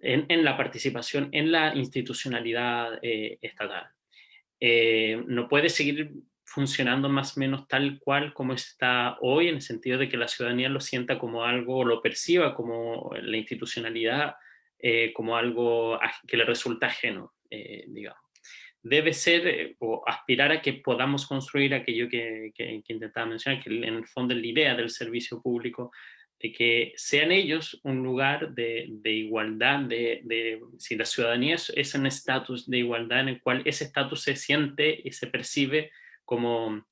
en la participación en la institucionalidad estatal. No puede seguir funcionando más o menos tal cual como está hoy, en el sentido de que la ciudadanía lo sienta como algo, o lo perciba como la institucionalidad, como algo que le resulta ajeno, digamos. Debe ser o aspirar a que podamos construir aquello que intentaba mencionar, que en el fondo es la idea del servicio público, de que sean ellos un lugar de igualdad, si la ciudadanía es un estatus de igualdad en el cual ese estatus se siente y se percibe como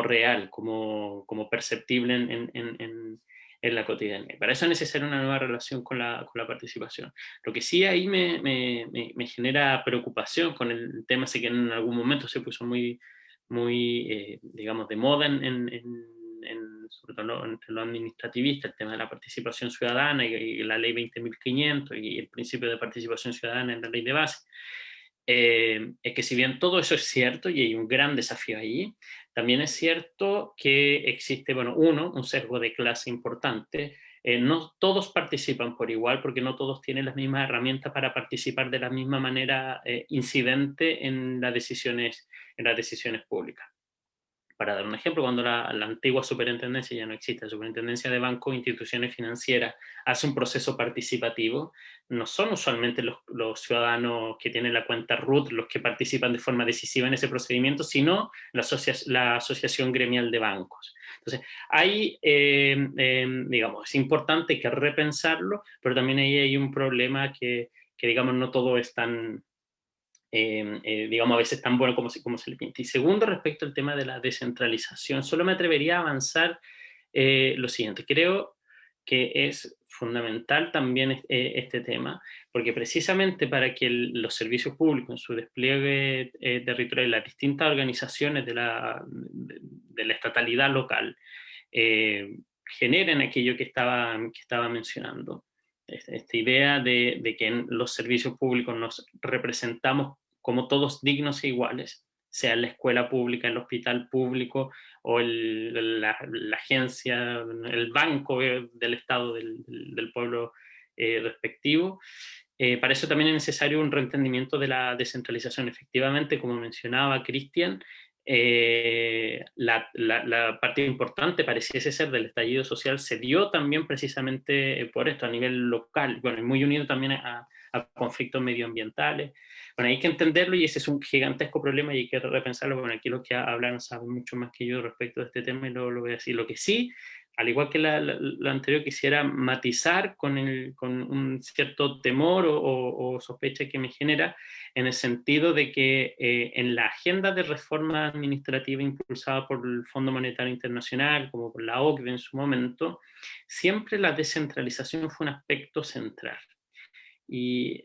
real, como perceptible en la cotidianidad. Para eso es necesaria una nueva relación con la participación. Lo que sí ahí me genera preocupación con el tema, sé que en algún momento se puso muy digamos, de moda sobre todo en lo administrativista, el tema de la participación ciudadana y la ley 20.500 y el principio de participación ciudadana en la ley de base. Es que si bien todo eso es cierto y hay un gran desafío ahí, también es cierto que existe, bueno, un sesgo de clase importante. No todos participan por igual porque no todos tienen las mismas herramientas para participar de la misma manera incidente en las decisiones públicas. Para dar un ejemplo, cuando la antigua superintendencia, ya no existe, la superintendencia de bancos e instituciones financieras hace un proceso participativo, no son usualmente los ciudadanos que tienen la cuenta RUT los que participan de forma decisiva en ese procedimiento, sino la asociación gremial de bancos. Entonces, ahí, digamos, es importante que repensarlo, pero también ahí hay un problema que digamos, no todo es tan digamos, a veces tan bueno como se le pinta. Y segundo, respecto al tema de la descentralización, solo me atrevería a avanzar lo siguiente. Creo que es fundamental también este tema, porque precisamente para que los servicios públicos en su despliegue territorial, las distintas organizaciones de la estatalidad local, generen aquello que estaba mencionando. Esta idea de que en los servicios públicos nos representamos como todos dignos e iguales, sea en la escuela pública, el hospital público o la agencia, el banco del Estado del pueblo respectivo. Para eso también es necesario un reentendimiento de la descentralización. Efectivamente, como mencionaba Cristian, la parte importante pareciese ser del estallido social se dio también precisamente por esto a nivel local, bueno, y muy unido también a conflictos medioambientales. Bueno, hay que entenderlo y ese es un gigantesco problema y hay que repensarlo. Bueno, aquí los que hablan saben mucho más que yo respecto de este tema y lo voy a decir. Lo que sí al igual que lo anterior, quisiera matizar con un cierto temor o sospecha que me genera, en el sentido de que en la agenda de reforma administrativa impulsada por el Fondo Monetario Internacional, como por la OCDE en su momento, siempre la descentralización fue un aspecto central. Y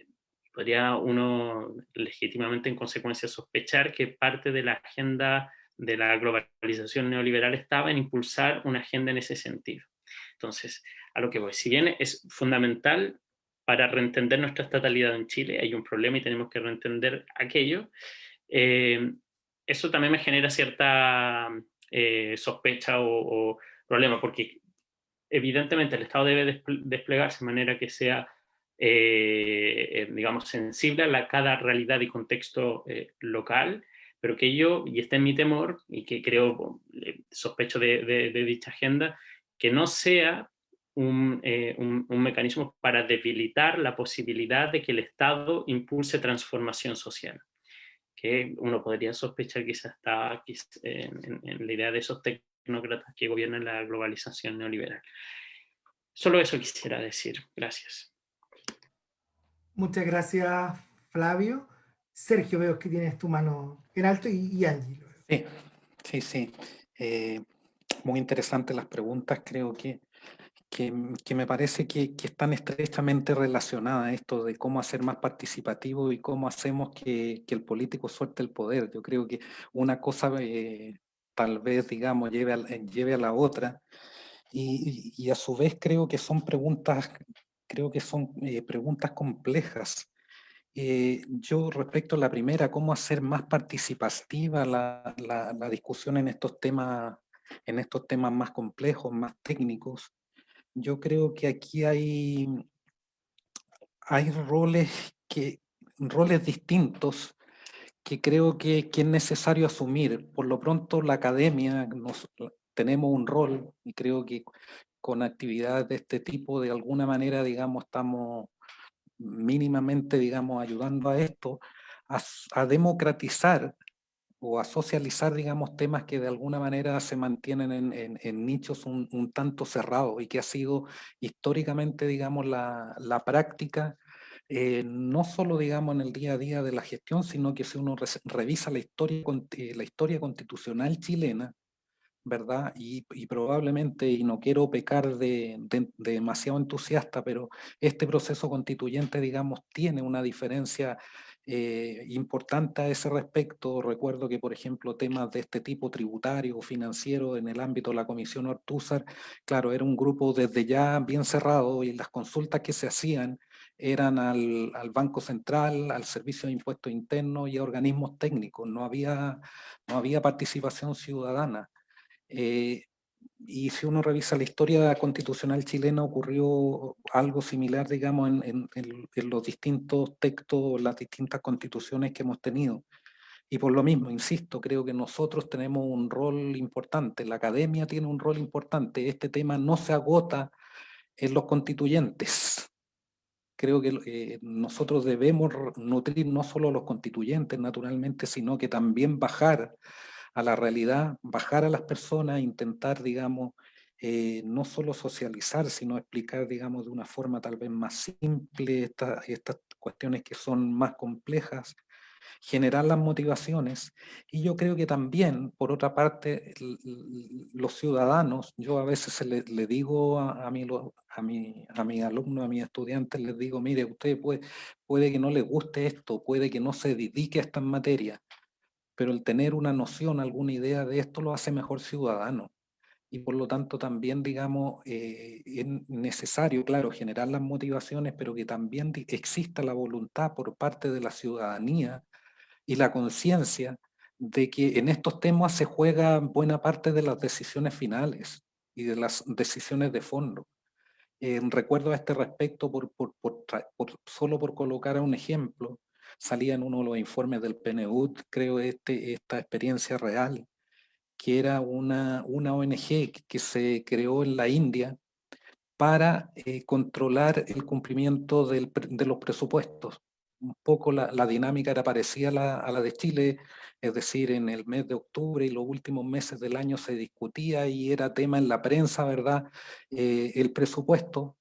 podría uno legítimamente en consecuencia sospechar que parte de la agenda de la globalización neoliberal estaba en impulsar una agenda en ese sentido. Entonces, a lo que voy, si bien es fundamental para reentender nuestra estatalidad en Chile, hay un problema y tenemos que reentender aquello, eso también me genera cierta sospecha o problema, porque evidentemente el Estado debe desplegarse de manera que sea, digamos, sensible a cada realidad y contexto local, pero que yo, y este es mi temor, y que creo, sospecho de dicha agenda, que no sea un mecanismo para debilitar la posibilidad de que el Estado impulse transformación social, que uno podría sospechar quizás está en la idea de esos tecnócratas que gobiernan la globalización neoliberal. Solo eso quisiera decir. Gracias. Muchas gracias, Flavio. Sergio, veo que tienes tu mano en alto y Angie. Sí. Muy interesantes las preguntas. Creo que me parece que están estrechamente relacionadas esto de cómo hacer más participativo y cómo hacemos que el político suelte el poder. Yo creo que una cosa tal vez, digamos, lleve a la otra y a su vez creo que son preguntas complejas. Yo respecto a la primera, cómo hacer más participativa la discusión en estos temas más complejos, más técnicos. Yo creo que aquí hay roles distintos que creo que es necesario asumir. Por lo pronto, la academia tenemos un rol y creo que con actividades de este tipo, de alguna manera, digamos, estamos mínimamente, digamos, ayudando a esto, a democratizar o a socializar, digamos, temas que de alguna manera se mantienen en nichos un tanto cerrados y que ha sido históricamente, digamos, la práctica, no solo, digamos, en el día a día de la gestión, sino que si uno revisa la historia constitucional chilena, ¿verdad? Y probablemente, y no quiero pecar de demasiado entusiasta, pero este proceso constituyente, digamos, tiene una diferencia importante a ese respecto. Recuerdo que, por ejemplo, temas de este tipo tributario o financiero en el ámbito de la Comisión Ortúzar, claro, era un grupo desde ya bien cerrado y las consultas que se hacían eran al Banco Central, al Servicio de Impuestos Internos y a organismos técnicos. No había participación ciudadana. Y si uno revisa la historia constitucional chilena, ocurrió algo similar, digamos, en los distintos textos, las distintas constituciones que hemos tenido. Y por lo mismo, insisto, creo que nosotros tenemos un rol importante, la academia tiene un rol importante, este tema no se agota en los constituyentes. Creo que nosotros debemos nutrir no solo a los constituyentes, naturalmente, sino que también bajar a la realidad, bajar a las personas, intentar, digamos, no solo socializar, sino explicar, digamos, de una forma tal vez más simple estas cuestiones que son más complejas, generar las motivaciones. Y yo creo que también, por otra parte, los ciudadanos, yo a veces le digo a mis alumnos, a mis estudiantes, les digo, mire, usted puede que no le guste esto, puede que no se dedique a estas materias, pero el tener una noción, alguna idea de esto lo hace mejor ciudadano. Y por lo tanto también, digamos, es necesario, claro, generar las motivaciones, pero que también exista la voluntad por parte de la ciudadanía y la conciencia de que en estos temas se juega buena parte de las decisiones finales y de las decisiones de fondo. Recuerdo a este respecto, solo por colocar un ejemplo, salía en uno de los informes del PNUD, creo, esta experiencia real, que era una ONG que se creó en la India para controlar el cumplimiento de los presupuestos. un poco la dinámica era parecida a la de Chile, es decir, en el mes de octubre y los últimos meses del año se discutía y era tema en la prensa, ¿verdad? El presupuesto,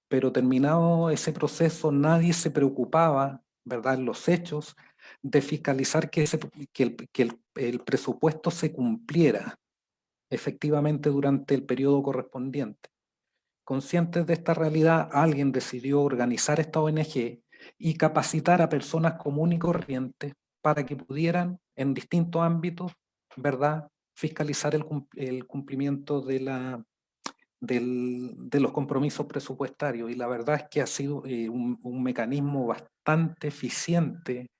pero terminado ese proceso nadie se preocupaba, ¿verdad? En los hechos de fiscalizar que el presupuesto se cumpliera efectivamente durante el periodo correspondiente. Conscientes de esta realidad, alguien decidió organizar esta ONG y capacitar a personas comunes y corrientes para que pudieran, en distintos ámbitos, ¿verdad?, fiscalizar el cumplimiento de los compromisos presupuestarios. Y la verdad es que ha sido un mecanismo bastante eficiente,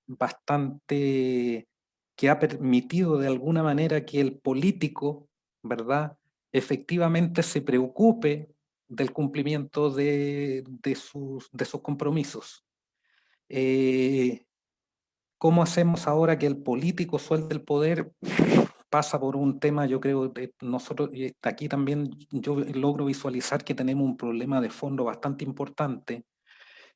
bastante que ha permitido de alguna manera que el político, ¿verdad?, efectivamente se preocupe del cumplimiento de sus compromisos. ¿Cómo hacemos ahora que el político suelte el poder? Pasa por un tema, yo creo, nosotros aquí también yo logro visualizar que tenemos un problema de fondo bastante importante,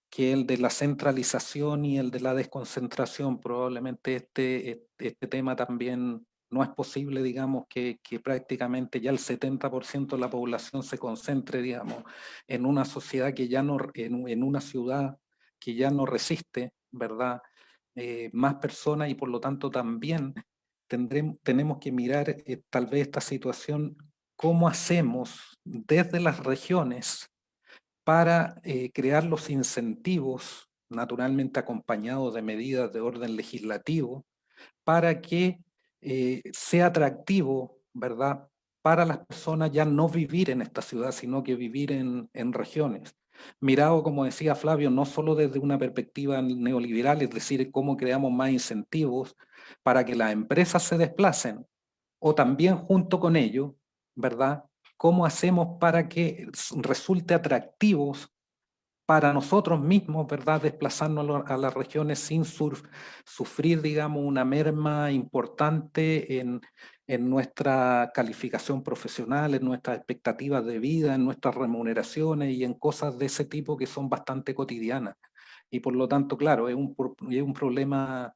que el de la centralización y el de la desconcentración. Probablemente este tema también no es posible, digamos, que prácticamente ya el 70% de la población se concentre, digamos, en una sociedad que ya no, en una ciudad que ya no resiste, ¿verdad? Más personas y por lo tanto también tenemos que mirar tal vez esta situación, cómo hacemos desde las regiones para crear los incentivos, naturalmente acompañados de medidas de orden legislativo, para que sea atractivo, ¿verdad?, para las personas ya no vivir en esta ciudad, sino que vivir en regiones. Mirado, como decía Flavio, no solo desde una perspectiva neoliberal, es decir, cómo creamos más incentivos para que las empresas se desplacen, o también junto con ello, ¿verdad?, cómo hacemos para que resulte atractivos para nosotros mismos, ¿verdad?, desplazarnos a las regiones sin sufrir, digamos, una merma importante en nuestra calificación profesional, en nuestras expectativas de vida, en nuestras remuneraciones y en cosas de ese tipo que son bastante cotidianas. Y por lo tanto, claro, es un problema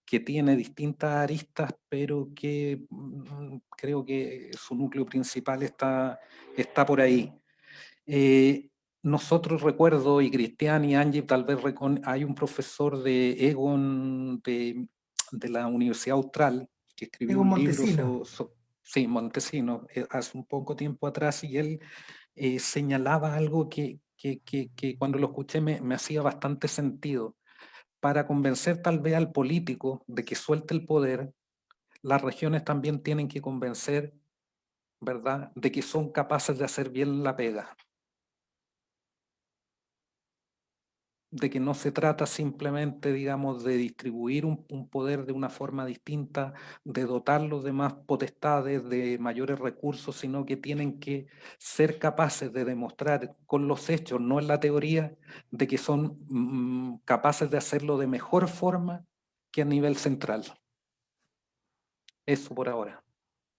que tiene distintas aristas, pero que creo que su núcleo principal está por ahí. Nosotros recuerdo, y Cristian y Angie, tal vez hay un profesor de Egon de la Universidad Austral que escribió Egon un libro Montesino. sí, Montesino, hace un poco tiempo atrás, y él señalaba algo que cuando lo escuché me hacía bastante sentido. Para convencer tal vez al político de que suelte el poder, las regiones también tienen que convencer, ¿verdad?, de que son capaces de hacer bien la pega. De que no se trata simplemente, digamos, de distribuir un poder de una forma distinta, de dotarlos de más potestades, de mayores recursos, sino que tienen que ser capaces de demostrar con los hechos, no en la teoría, de que son capaces de hacerlo de mejor forma que a nivel central. Eso por ahora.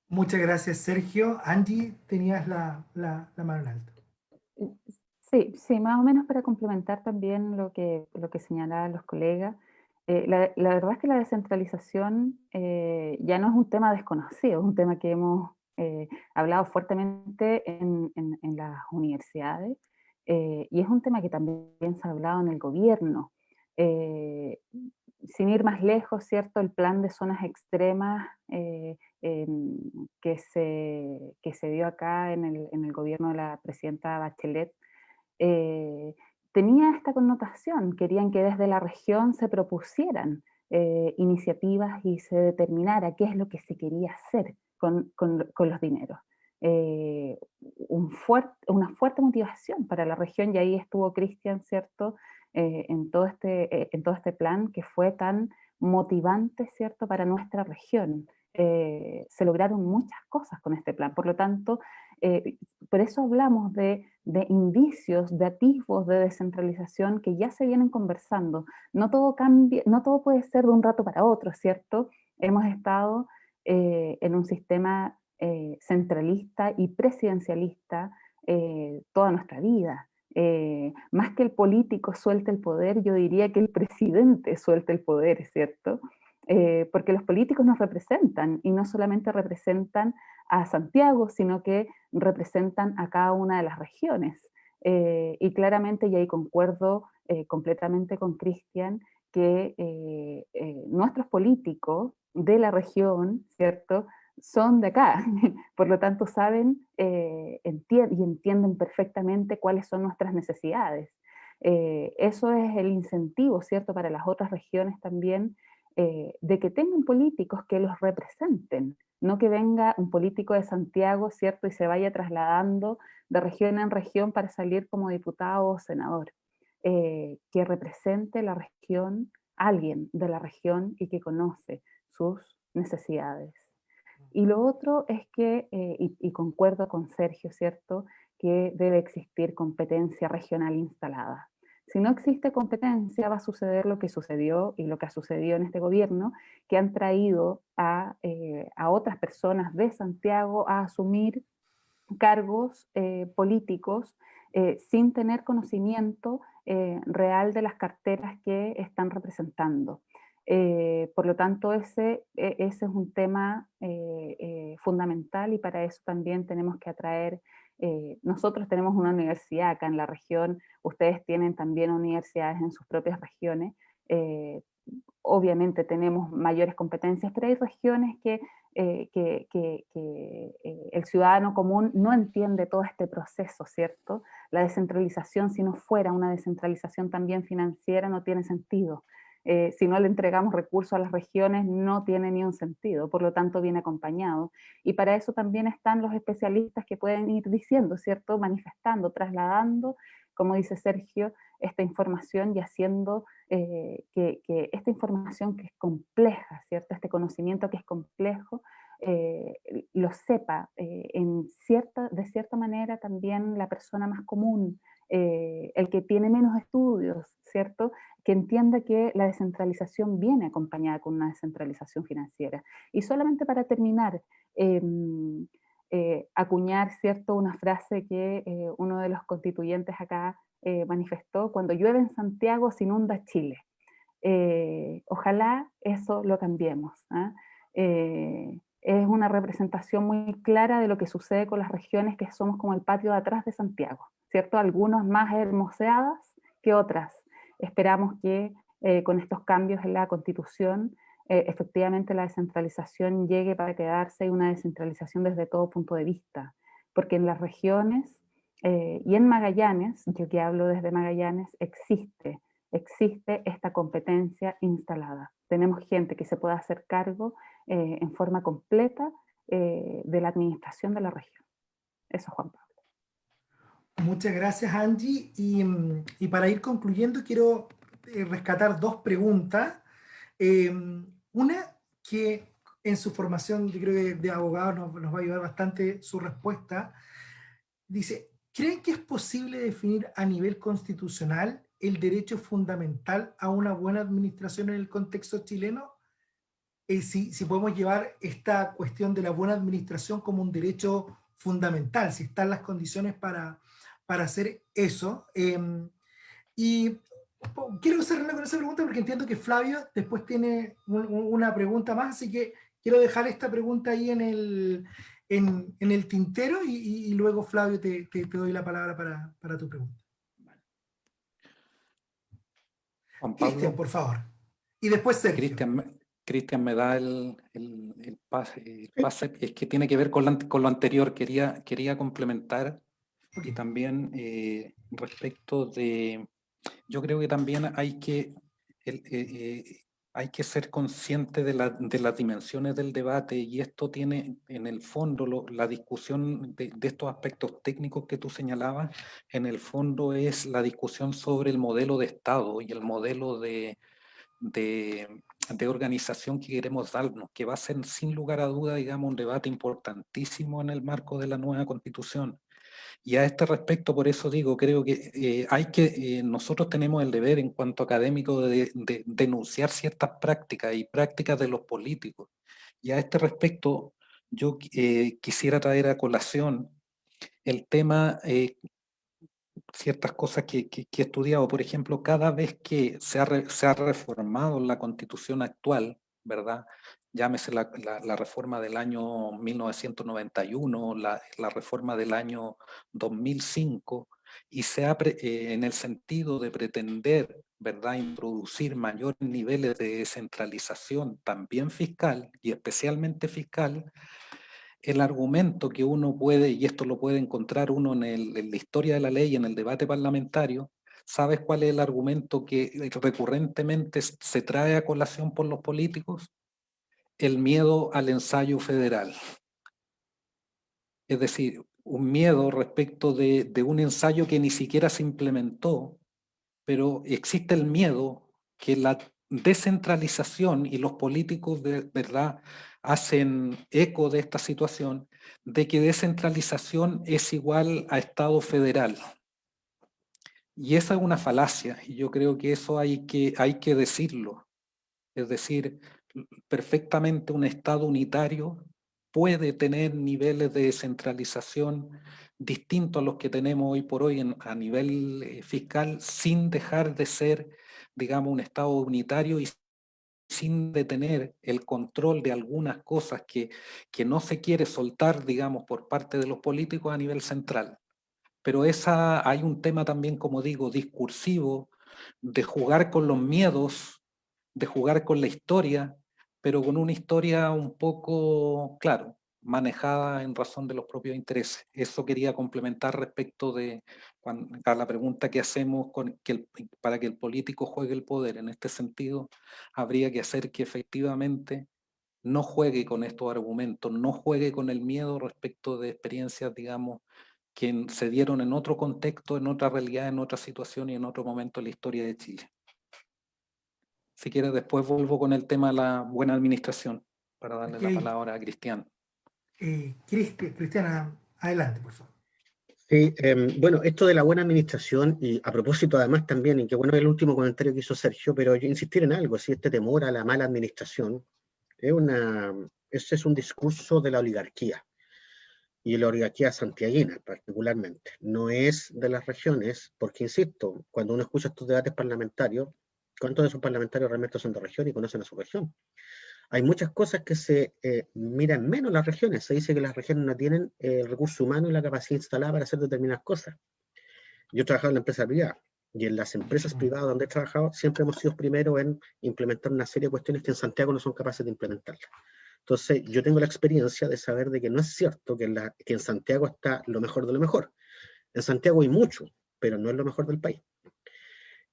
Muchas gracias, Sergio. Angie, tenías la mano en alto. Sí, sí, más o menos para complementar también lo que señalaban los colegas. La verdad es que la descentralización ya no es un tema desconocido, es un tema que hemos hablado fuertemente en las universidades, y es un tema que también se ha hablado en el gobierno. Eh, Sin ir más lejos, ¿cierto? El plan de zonas extremas que se dio acá en el gobierno de la presidenta Bachelet, eh, tenía esta connotación, querían que desde la región se propusieran iniciativas y se determinara qué es lo que se quería hacer con los dineros. Eh, una fuerte motivación para la región, y ahí estuvo Cristian, ¿cierto? En todo este plan que fue tan motivante, ¿cierto?, para nuestra región. Se lograron muchas cosas con este plan, por lo tanto, por eso hablamos de indicios, de atisbos de descentralización que ya se vienen conversando. No todo cambia, no todo puede ser de un rato para otro, ¿cierto? Hemos estado en un sistema centralista y presidencialista toda nuestra vida. Más que el político suelte el poder, yo diría que el presidente suelte el poder, ¿cierto? Porque los políticos nos representan, y no solamente representan a Santiago, sino que representan a cada una de las regiones. Y claramente, y ahí concuerdo completamente con Cristian, que nuestros políticos de la región, ¿cierto?, son de acá, por lo tanto saben y entienden perfectamente cuáles son nuestras necesidades. Eso es el incentivo, ¿cierto?, para las otras regiones también, de que tengan políticos que los representen, no que venga un político de Santiago, ¿cierto?, y se vaya trasladando de región en región para salir como diputado o senador. Que represente la región, alguien de la región y que conoce sus necesidades. Y lo otro es que, y concuerdo con Sergio, ¿cierto?, que debe existir competencia regional instalada. Si no existe competencia, va a suceder lo que sucedió y lo que ha sucedido en este gobierno, que han traído a otras personas de Santiago a asumir cargos políticos sin tener conocimiento real de las carteras que están representando. Por lo tanto, ese es un tema fundamental, y para eso también tenemos que atraer, nosotros tenemos una universidad acá en la región, ustedes tienen también universidades en sus propias regiones, obviamente tenemos mayores competencias, pero hay regiones que el ciudadano común no entiende todo este proceso, ¿cierto? La descentralización, si no fuera una descentralización también financiera, no tiene sentido. Si no le entregamos recursos a las regiones, no tiene ni un sentido, por lo tanto viene acompañado. Y para eso también están los especialistas que pueden ir diciendo, ¿cierto? Manifestando, trasladando, como dice Sergio, esta información y haciendo que esta información que es compleja, ¿cierto? Este conocimiento que es complejo, lo sepa de cierta manera también la persona más común, el que tiene menos estudios, ¿cierto?, que entienda que la descentralización viene acompañada con una descentralización financiera. Y solamente para terminar, acuñar, ¿cierto?, una frase que uno de los constituyentes acá manifestó: cuando llueve en Santiago se inunda Chile. Ojalá eso lo cambiemos. Es una representación muy clara de lo que sucede con las regiones que somos como el patio de atrás de Santiago, ¿cierto? Algunas más hermoseadas que otras. Esperamos que con estos cambios en la Constitución efectivamente la descentralización llegue para quedarse, y una descentralización desde todo punto de vista, porque en las regiones y en Magallanes, yo que hablo desde Magallanes, existe esta competencia instalada. Tenemos gente que se puede hacer cargo en forma completa de la administración de la región. Eso, Juan Pablo. Muchas gracias, Angie. Y para ir concluyendo, quiero rescatar dos preguntas. Una que en su formación, yo creo que de abogado nos va a ayudar bastante su respuesta. Dice: ¿creen que es posible definir a nivel constitucional el derecho fundamental a una buena administración en el contexto chileno? Si podemos llevar esta cuestión de la buena administración como un derecho fundamental, si están las condiciones para hacer eso. Y quiero cerrar con esa pregunta porque entiendo que Flavio después tiene una pregunta más, así que quiero dejar esta pregunta ahí en el tintero y luego, Flavio, te doy la palabra para tu pregunta. Juan Pablo, Cristian, por favor. Y después Sergio. Cristian me da el pase, es que tiene que ver con lo anterior. Quería complementar, y también respecto de, yo creo que también hay que ser consciente de las dimensiones del debate, y esto tiene en el fondo la discusión de estos aspectos técnicos que tú señalabas. En el fondo es la discusión sobre el modelo de Estado y el modelo de organización que queremos darnos, que va a ser sin lugar a duda, digamos, un debate importantísimo en el marco de la nueva Constitución. Y a este respecto, por eso digo, creo que nosotros tenemos el deber en cuanto académico de denunciar ciertas prácticas y prácticas de los políticos. Y a este respecto, yo quisiera traer a colación el tema ciertas cosas que he estudiado. Por ejemplo, cada vez que se ha reformado la Constitución actual, ¿verdad? Llámese la reforma del año 1991, la reforma del año 2005, y en el sentido de pretender, ¿verdad?, introducir mayores niveles de descentralización también fiscal, y especialmente fiscal, el argumento que uno puede, y esto lo puede encontrar uno en la historia de la ley, en el debate parlamentario, ¿sabes cuál es el argumento que recurrentemente se trae a colación por los políticos? El miedo al ensayo federal. Es decir, un miedo respecto de un ensayo que ni siquiera se implementó, pero existe el miedo que la descentralización, y los políticos de verdad hacen eco de esta situación, de que descentralización es igual a Estado federal. Y esa es una falacia, y yo creo que eso hay que decirlo. Es decir, perfectamente un Estado unitario puede tener niveles de descentralización distintos a los que tenemos hoy por hoy a nivel fiscal, sin dejar de ser, digamos, un Estado unitario y sin detener el control de algunas cosas que no se quiere soltar, digamos, por parte de los políticos a nivel central. Pero hay un tema también, como digo, discursivo, de jugar con los miedos, de jugar con la historia, pero con una historia un poco, claro, manejada en razón de los propios intereses. Eso quería complementar respecto a la pregunta que hacemos para que el político juegue el poder. En este sentido, habría que hacer que efectivamente no juegue con estos argumentos, no juegue con el miedo respecto de experiencias, digamos, que se dieron en otro contexto, en otra realidad, en otra situación y en otro momento de la historia de Chile. Si quieres, después vuelvo con el tema de la buena administración, para darle la palabra a Cristian. Cristiana, adelante, por favor. Sí, bueno, esto de la buena administración, y a propósito además también, y que bueno el último comentario que hizo Sergio, pero yo insistir en algo, si este temor a la mala administración, ese es un discurso de la oligarquía, y la oligarquía santiaguina particularmente, no es de las regiones, porque insisto, cuando uno escucha estos debates parlamentarios, ¿cuántos de esos parlamentarios realmente son de región y conocen a su región? Hay muchas cosas que se miran menos las regiones. Se dice que las regiones no tienen el recurso humano y la capacidad instalada para hacer determinadas cosas. Yo he trabajado en la empresa privada, y en las empresas privadas donde he trabajado siempre hemos sido primeros en implementar una serie de cuestiones que en Santiago no son capaces de implementarlas. Entonces, yo tengo la experiencia de saber de que no es cierto que en Santiago está lo mejor de lo mejor. En Santiago hay mucho, pero no es lo mejor del país.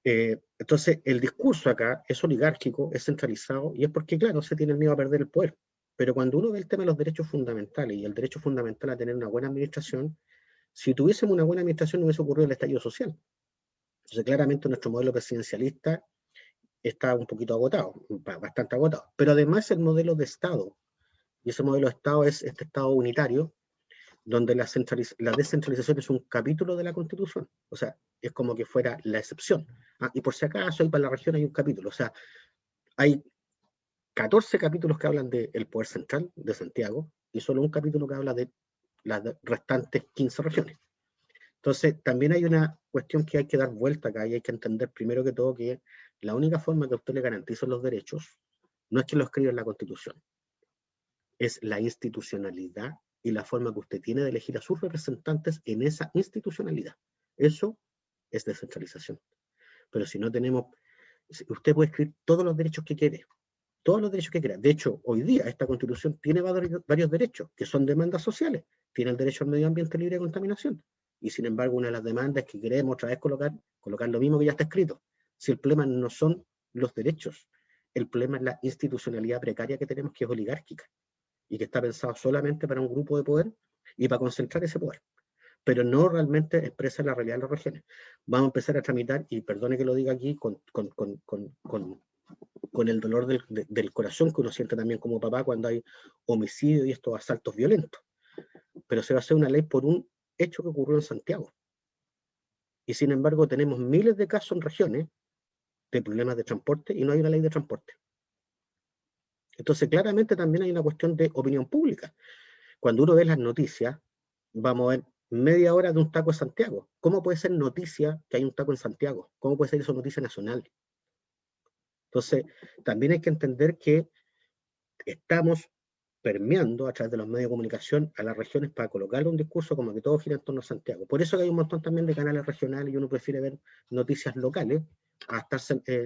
Entonces, el discurso acá es oligárquico, es centralizado, y es porque, claro, se tiene el miedo a perder el poder. Pero cuando uno ve el tema de los derechos fundamentales y el derecho fundamental a tener una buena administración, si tuviésemos una buena administración no hubiese ocurrido el estallido social. Entonces, claramente nuestro modelo presidencialista está un poquito agotado, bastante agotado. Pero además el modelo de Estado, y ese modelo de Estado es este Estado unitario, donde la descentralización es un capítulo de la Constitución. O sea, es como que fuera la excepción. Y por si acaso, ahí para la región hay un capítulo. O sea, hay 14 capítulos que hablan del poder central de Santiago y solo un capítulo que habla de las restantes 15 regiones. Entonces, también hay una cuestión que hay que dar vuelta acá y hay que entender primero que todo que la única forma que a usted le garantiza los derechos no es que lo escriba en la Constitución, es la institucionalidad y la forma que usted tiene de elegir a sus representantes en esa institucionalidad. Eso es descentralización. Pero si no tenemos, usted puede escribir todos los derechos que quiere, todos los derechos que quiera. De hecho, hoy día esta Constitución tiene varios derechos que son demandas sociales. Tiene el derecho al medio ambiente libre de contaminación. Y sin embargo, una de las demandas que queremos otra vez colocar lo mismo que ya está escrito. Si el problema no son los derechos, el problema es la institucionalidad precaria que tenemos, que es oligárquica y que está pensado solamente para un grupo de poder y para concentrar ese poder, pero no realmente expresa la realidad de las regiones. Vamos a empezar a tramitar, y perdone que lo diga aquí, con el dolor del corazón que uno siente también como papá cuando hay homicidio y estos asaltos violentos, pero se va a hacer una ley por un hecho que ocurrió en Santiago. Y sin embargo tenemos miles de casos en regiones de problemas de transporte y no hay una ley de transporte. Entonces, claramente también hay una cuestión de opinión pública. Cuando uno ve las noticias, vamos a ver media hora de un taco en Santiago. ¿Cómo puede ser noticia que hay un taco en Santiago? ¿Cómo puede ser eso noticia nacional? Entonces, también hay que entender que estamos permeando a través de los medios de comunicación a las regiones para colocarle un discurso como que todo gira en torno a Santiago. Por eso que hay un montón también de canales regionales y uno prefiere ver noticias locales a estar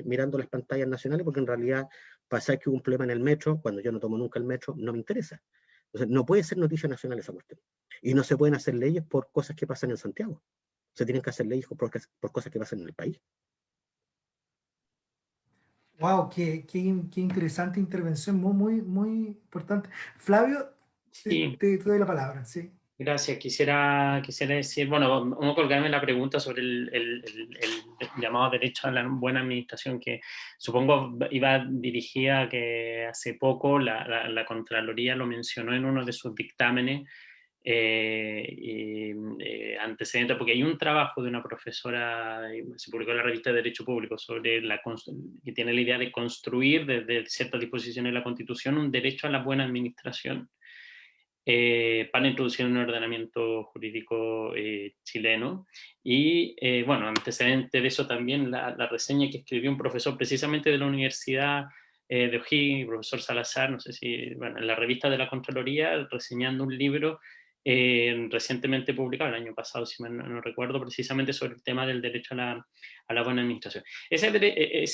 mirando las pantallas nacionales, porque en realidad pasar que hubo un problema en el metro, cuando yo no tomo nunca el metro, no me interesa. Entonces, no puede ser noticia nacional esa cuestión. Y no se pueden hacer leyes por cosas que pasan en Santiago. Se tienen que hacer leyes por cosas que pasan en el país. Wow, qué interesante intervención, muy importante. Flavio, Sí. te doy la palabra, sí. Gracias. Quisiera decir, bueno, vamos a colgarme la pregunta sobre el llamado derecho a la buena administración, que supongo iba dirigida a que hace poco la Contraloría lo mencionó en uno de sus dictámenes antecedentes, porque hay un trabajo de una profesora, se publicó en la revista de Derecho Público, sobre que tiene la idea de construir desde ciertas disposiciones de la Constitución un derecho a la buena administración. Para introducir un ordenamiento jurídico chileno. Y bueno, antecedente de eso también la reseña que escribió un profesor precisamente de la Universidad de O'Higgins, profesor Salazar, no sé si, bueno, en la revista de la Contraloría, reseñando un libro recientemente publicado, el año pasado, si no recuerdo, precisamente sobre el tema del derecho a la buena administración. Ese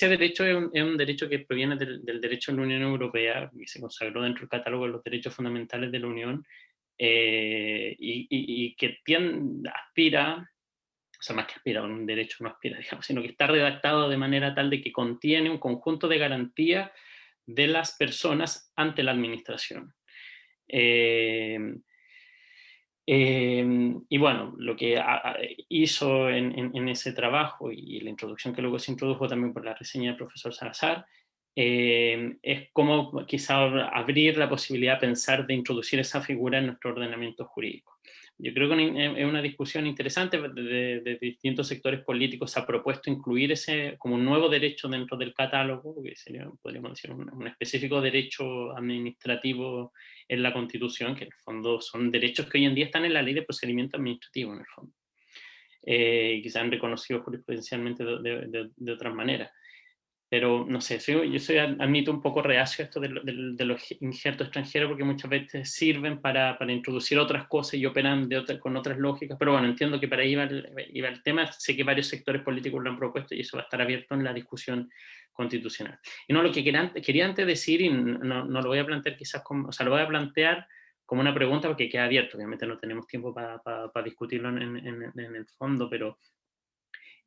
derecho es un derecho que proviene del derecho de la Unión Europea, que se consagró dentro del catálogo de los derechos fundamentales de la Unión, y que aspira, o sea, más que aspira, un derecho no aspira, digamos, sino que está redactado de manera tal de que contiene un conjunto de garantías de las personas ante la administración. Y bueno, lo que hizo en ese trabajo y la introducción que luego se introdujo también por la reseña del profesor Salazar, es como quizá abrir la posibilidad de pensar de introducir esa figura en nuestro ordenamiento jurídico. Yo creo que es una discusión interesante de distintos sectores políticos. Se ha propuesto incluir ese como un nuevo derecho dentro del catálogo, que sería, podríamos decir, un específico derecho administrativo en la Constitución, que en el fondo son derechos que hoy en día están en la Ley de Procedimiento Administrativo, en el fondo. Y que se han reconocido jurisprudencialmente de otras maneras. Pero no sé, admito un poco reacio a esto de los injertos extranjeros, porque muchas veces sirven para introducir otras cosas y operan con otras lógicas, pero bueno, entiendo que para ahí iba el tema. Sé que varios sectores políticos lo han propuesto y eso va a estar abierto en la discusión constitucional. Y no, lo que quería antes decir, y no lo voy a plantear quizás como, o sea, lo voy a plantear como una pregunta porque queda abierto, obviamente no tenemos tiempo para discutirlo en el fondo, pero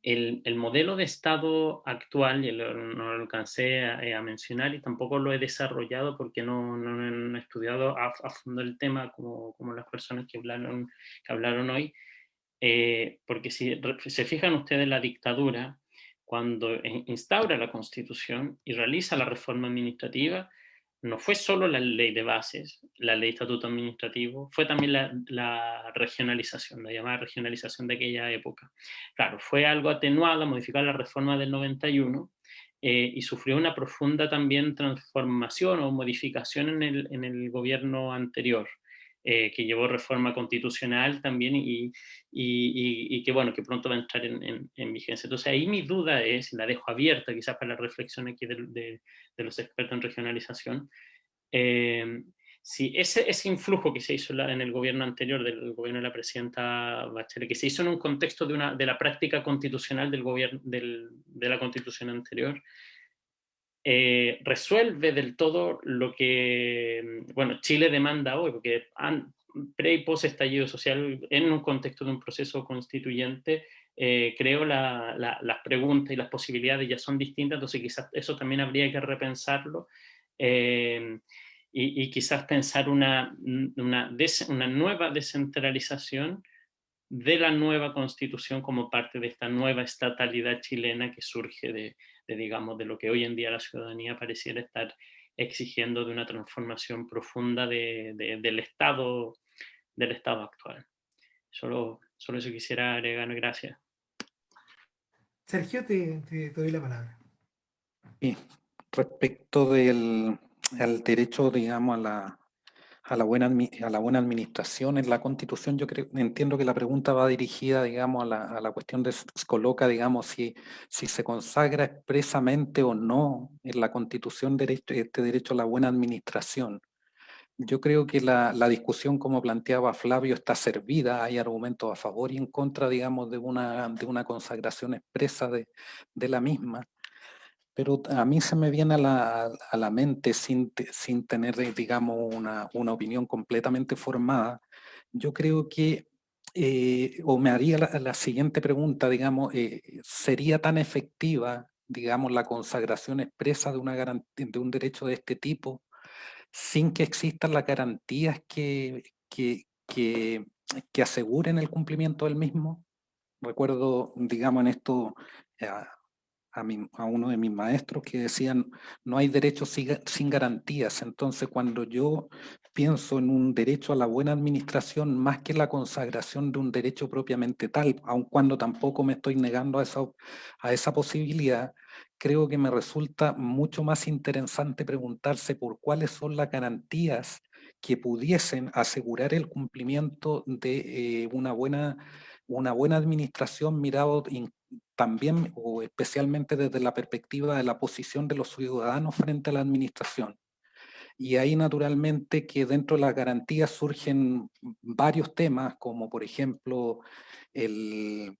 el modelo de Estado actual, y no lo alcancé a mencionar y tampoco lo he desarrollado porque no he estudiado a fondo el tema como las personas que hablaron hoy, porque si se fijan ustedes, la dictadura, cuando instaura la Constitución y realiza la reforma administrativa, no fue solo la ley de bases, la ley de estatuto administrativo, fue también la regionalización, la llamada regionalización de aquella época. Claro, fue algo atenuada, modificada la reforma del 91, y sufrió una profunda también transformación o modificación en el gobierno anterior, que llevó reforma constitucional también y que bueno, que pronto va a entrar en vigencia. Entonces ahí mi duda es, la dejo abierta quizás para la reflexión aquí de los expertos en regionalización, si ese influjo que se hizo en el gobierno anterior, del gobierno de la presidenta Bachelet, que se hizo en un contexto de la práctica constitucional del gobierno, de la constitución anterior, resuelve del todo lo que, bueno, Chile demanda hoy, porque pre y post estallido social, en un contexto de un proceso constituyente, creo las preguntas y las posibilidades ya son distintas, entonces quizás eso también habría que repensarlo, y quizás pensar una nueva descentralización de la nueva Constitución como parte de esta nueva estatalidad chilena que surge digamos, de lo que hoy en día la ciudadanía pareciera estar exigiendo, de una transformación profunda del Estado actual. Solo eso quisiera agregar. Gracias. Sergio, te doy la palabra. Y respecto al derecho, digamos, a la buena administración en la Constitución. Yo entiendo que la pregunta va dirigida, digamos, a la cuestión se coloca, digamos, si se consagra expresamente o no en la Constitución este derecho a la buena administración. Yo creo que la discusión, como planteaba Flavio, está servida. Hay argumentos a favor y en contra, digamos, de una consagración expresa de la misma. Pero a mí se me viene a la mente, sin tener, digamos, una opinión completamente formada. Yo creo que, o me haría la siguiente pregunta, digamos, ¿sería tan efectiva, digamos, la consagración expresa de de un derecho de este tipo sin que existan las garantías que aseguren el cumplimiento del mismo? Recuerdo, digamos, en esto a uno de mis maestros que decían, no hay derechos sin garantías. Entonces, cuando yo pienso en un derecho a la buena administración, más que la consagración de un derecho propiamente tal, aun cuando tampoco me estoy negando a esa posibilidad, creo que me resulta mucho más interesante preguntarse por cuáles son las garantías que pudiesen asegurar el cumplimiento de una buena administración mirado también o especialmente desde la perspectiva de la posición de los ciudadanos frente a la administración. Y ahí naturalmente que dentro de las garantías surgen varios temas, como por ejemplo el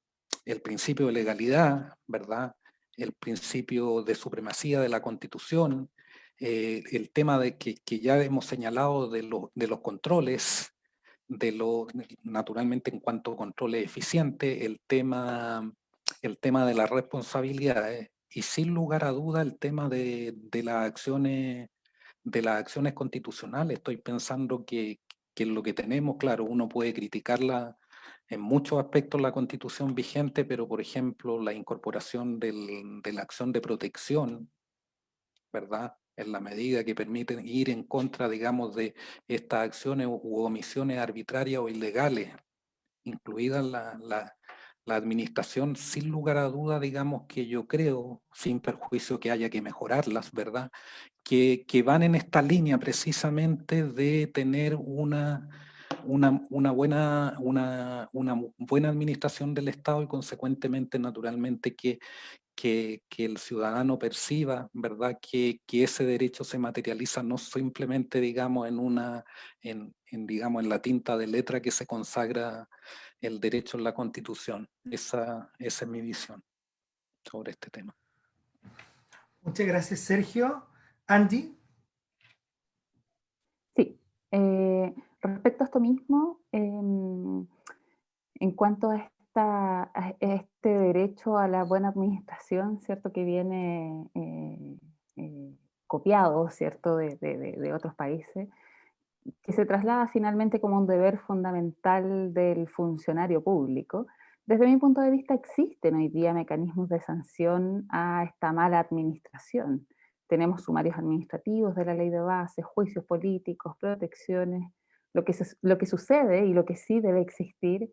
principio de legalidad, ¿verdad? El principio de supremacía de la Constitución, el tema de que ya hemos señalado de los controles, naturalmente en cuanto a controles eficientes, el tema de las responsabilidades y sin lugar a duda el tema de las acciones constitucionales. Estoy pensando que lo que tenemos, claro, uno puede criticarla en muchos aspectos la Constitución vigente, pero por ejemplo la incorporación de la acción de protección, ¿verdad? En la medida que permiten ir en contra, digamos, de estas acciones u omisiones arbitrarias o ilegales, incluida la administración, sin lugar a duda, digamos que yo creo, sin perjuicio que haya que mejorarlas, ¿verdad? Que van en esta línea precisamente de tener una buena administración del Estado y consecuentemente, naturalmente, que el ciudadano perciba, ¿verdad? Que ese derecho se materializa no simplemente, digamos, digamos, en la tinta de letra que se consagra el derecho en la Constitución. Esa es mi visión sobre este tema. Muchas gracias, Sergio. Angie. Sí, respecto a esto mismo, en cuanto a este derecho a la buena administración, ¿cierto? Que viene copiado, ¿cierto? De otros países, que se traslada finalmente como un deber fundamental del funcionario público. Desde mi punto de vista, existen hoy día mecanismos de sanción a esta mala administración. Tenemos sumarios administrativos de la ley de base, juicios políticos, protecciones. Lo que sucede y lo que sí debe existir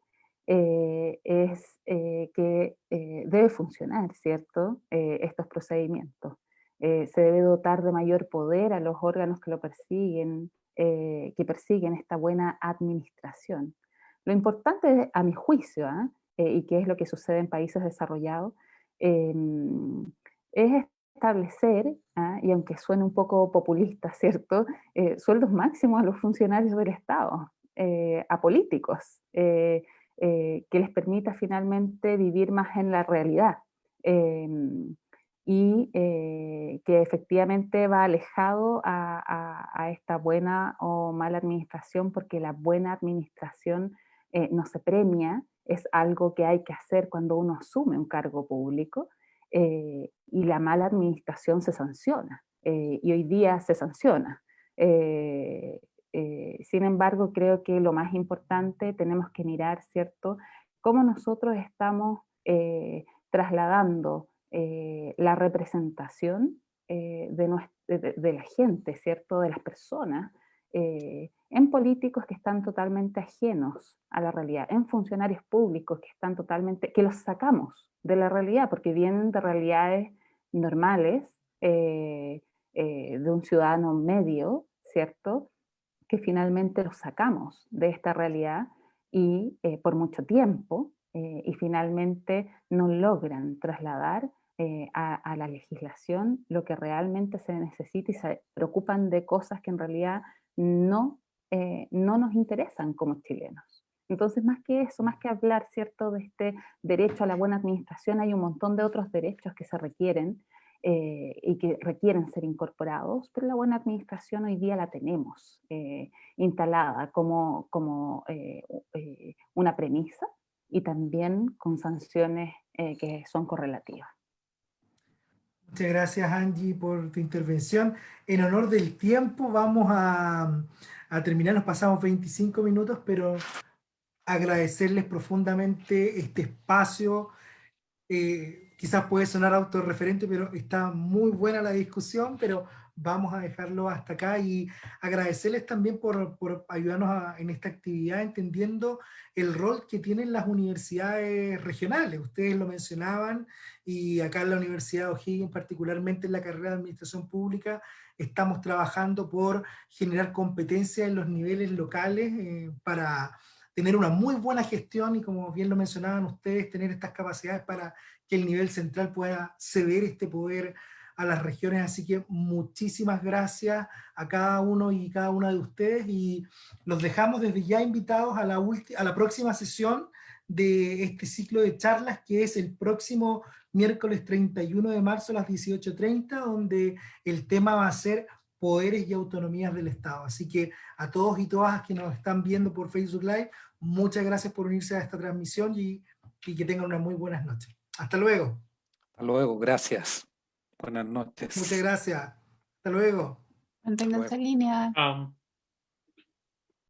es que debe funcionar, ¿cierto? Estos procedimientos. Se debe dotar de mayor poder a los órganos que lo persiguen, que persiguen esta buena administración. Lo importante, a mi juicio, y que es lo que sucede en países desarrollados, es establecer, y aunque suene un poco populista, ¿cierto? Sueldos máximos a los funcionarios del Estado, a políticos, que les permita finalmente vivir más en la realidad. Y que efectivamente va alejado a esta buena o mala administración, porque la buena administración no se premia, es algo que hay que hacer cuando uno asume un cargo público, y la mala administración se sanciona, y hoy día se sanciona. Sin embargo, creo que lo más importante tenemos que mirar, ¿cierto?, cómo nosotros estamos trasladando la representación de la gente, ¿cierto?, de las personas, en políticos que están totalmente ajenos a la realidad, en funcionarios públicos que están que los sacamos de la realidad, porque vienen de realidades normales, de un ciudadano medio, ¿cierto?, que finalmente los sacamos de esta realidad y por mucho tiempo, y finalmente no logran trasladar a la legislación lo que realmente se necesita, y se preocupan de cosas que en realidad no nos interesan como chilenos. Entonces, más que eso, más que hablar, ¿cierto?, de este derecho a la buena administración, hay un montón de otros derechos que se requieren y que requieren ser incorporados, pero la buena administración hoy día la tenemos instalada como una premisa, y también con sanciones que son correlativas. Muchas gracias, Angie, por tu intervención. En honor del tiempo, vamos a terminar. Nos pasamos 25 minutos, pero agradecerles profundamente este espacio. Quizás puede sonar autorreferente, pero está muy buena la discusión, pero vamos a dejarlo hasta acá y agradecerles también por ayudarnos en esta actividad, entendiendo el rol que tienen las universidades regionales. Ustedes lo mencionaban, y acá en la Universidad de O'Higgins, particularmente en la carrera de Administración Pública, estamos trabajando por generar competencia en los niveles locales para tener una muy buena gestión y, como bien lo mencionaban ustedes, tener estas capacidades para que el nivel central pueda ceder este poder a las regiones. Así que muchísimas gracias a cada uno y cada una de ustedes, y los dejamos desde ya invitados a la próxima sesión de este ciclo de charlas, que es el próximo miércoles 31 de marzo a las 18:30, donde el tema va a ser poderes y autonomías del Estado. Así que a todos y todas que nos están viendo por Facebook Live, muchas gracias por unirse a esta transmisión y que tengan unas muy buenas noches. Hasta luego. Hasta luego, gracias. Buenas noches. Muchas gracias. Hasta luego. Manténganse en línea. Chao.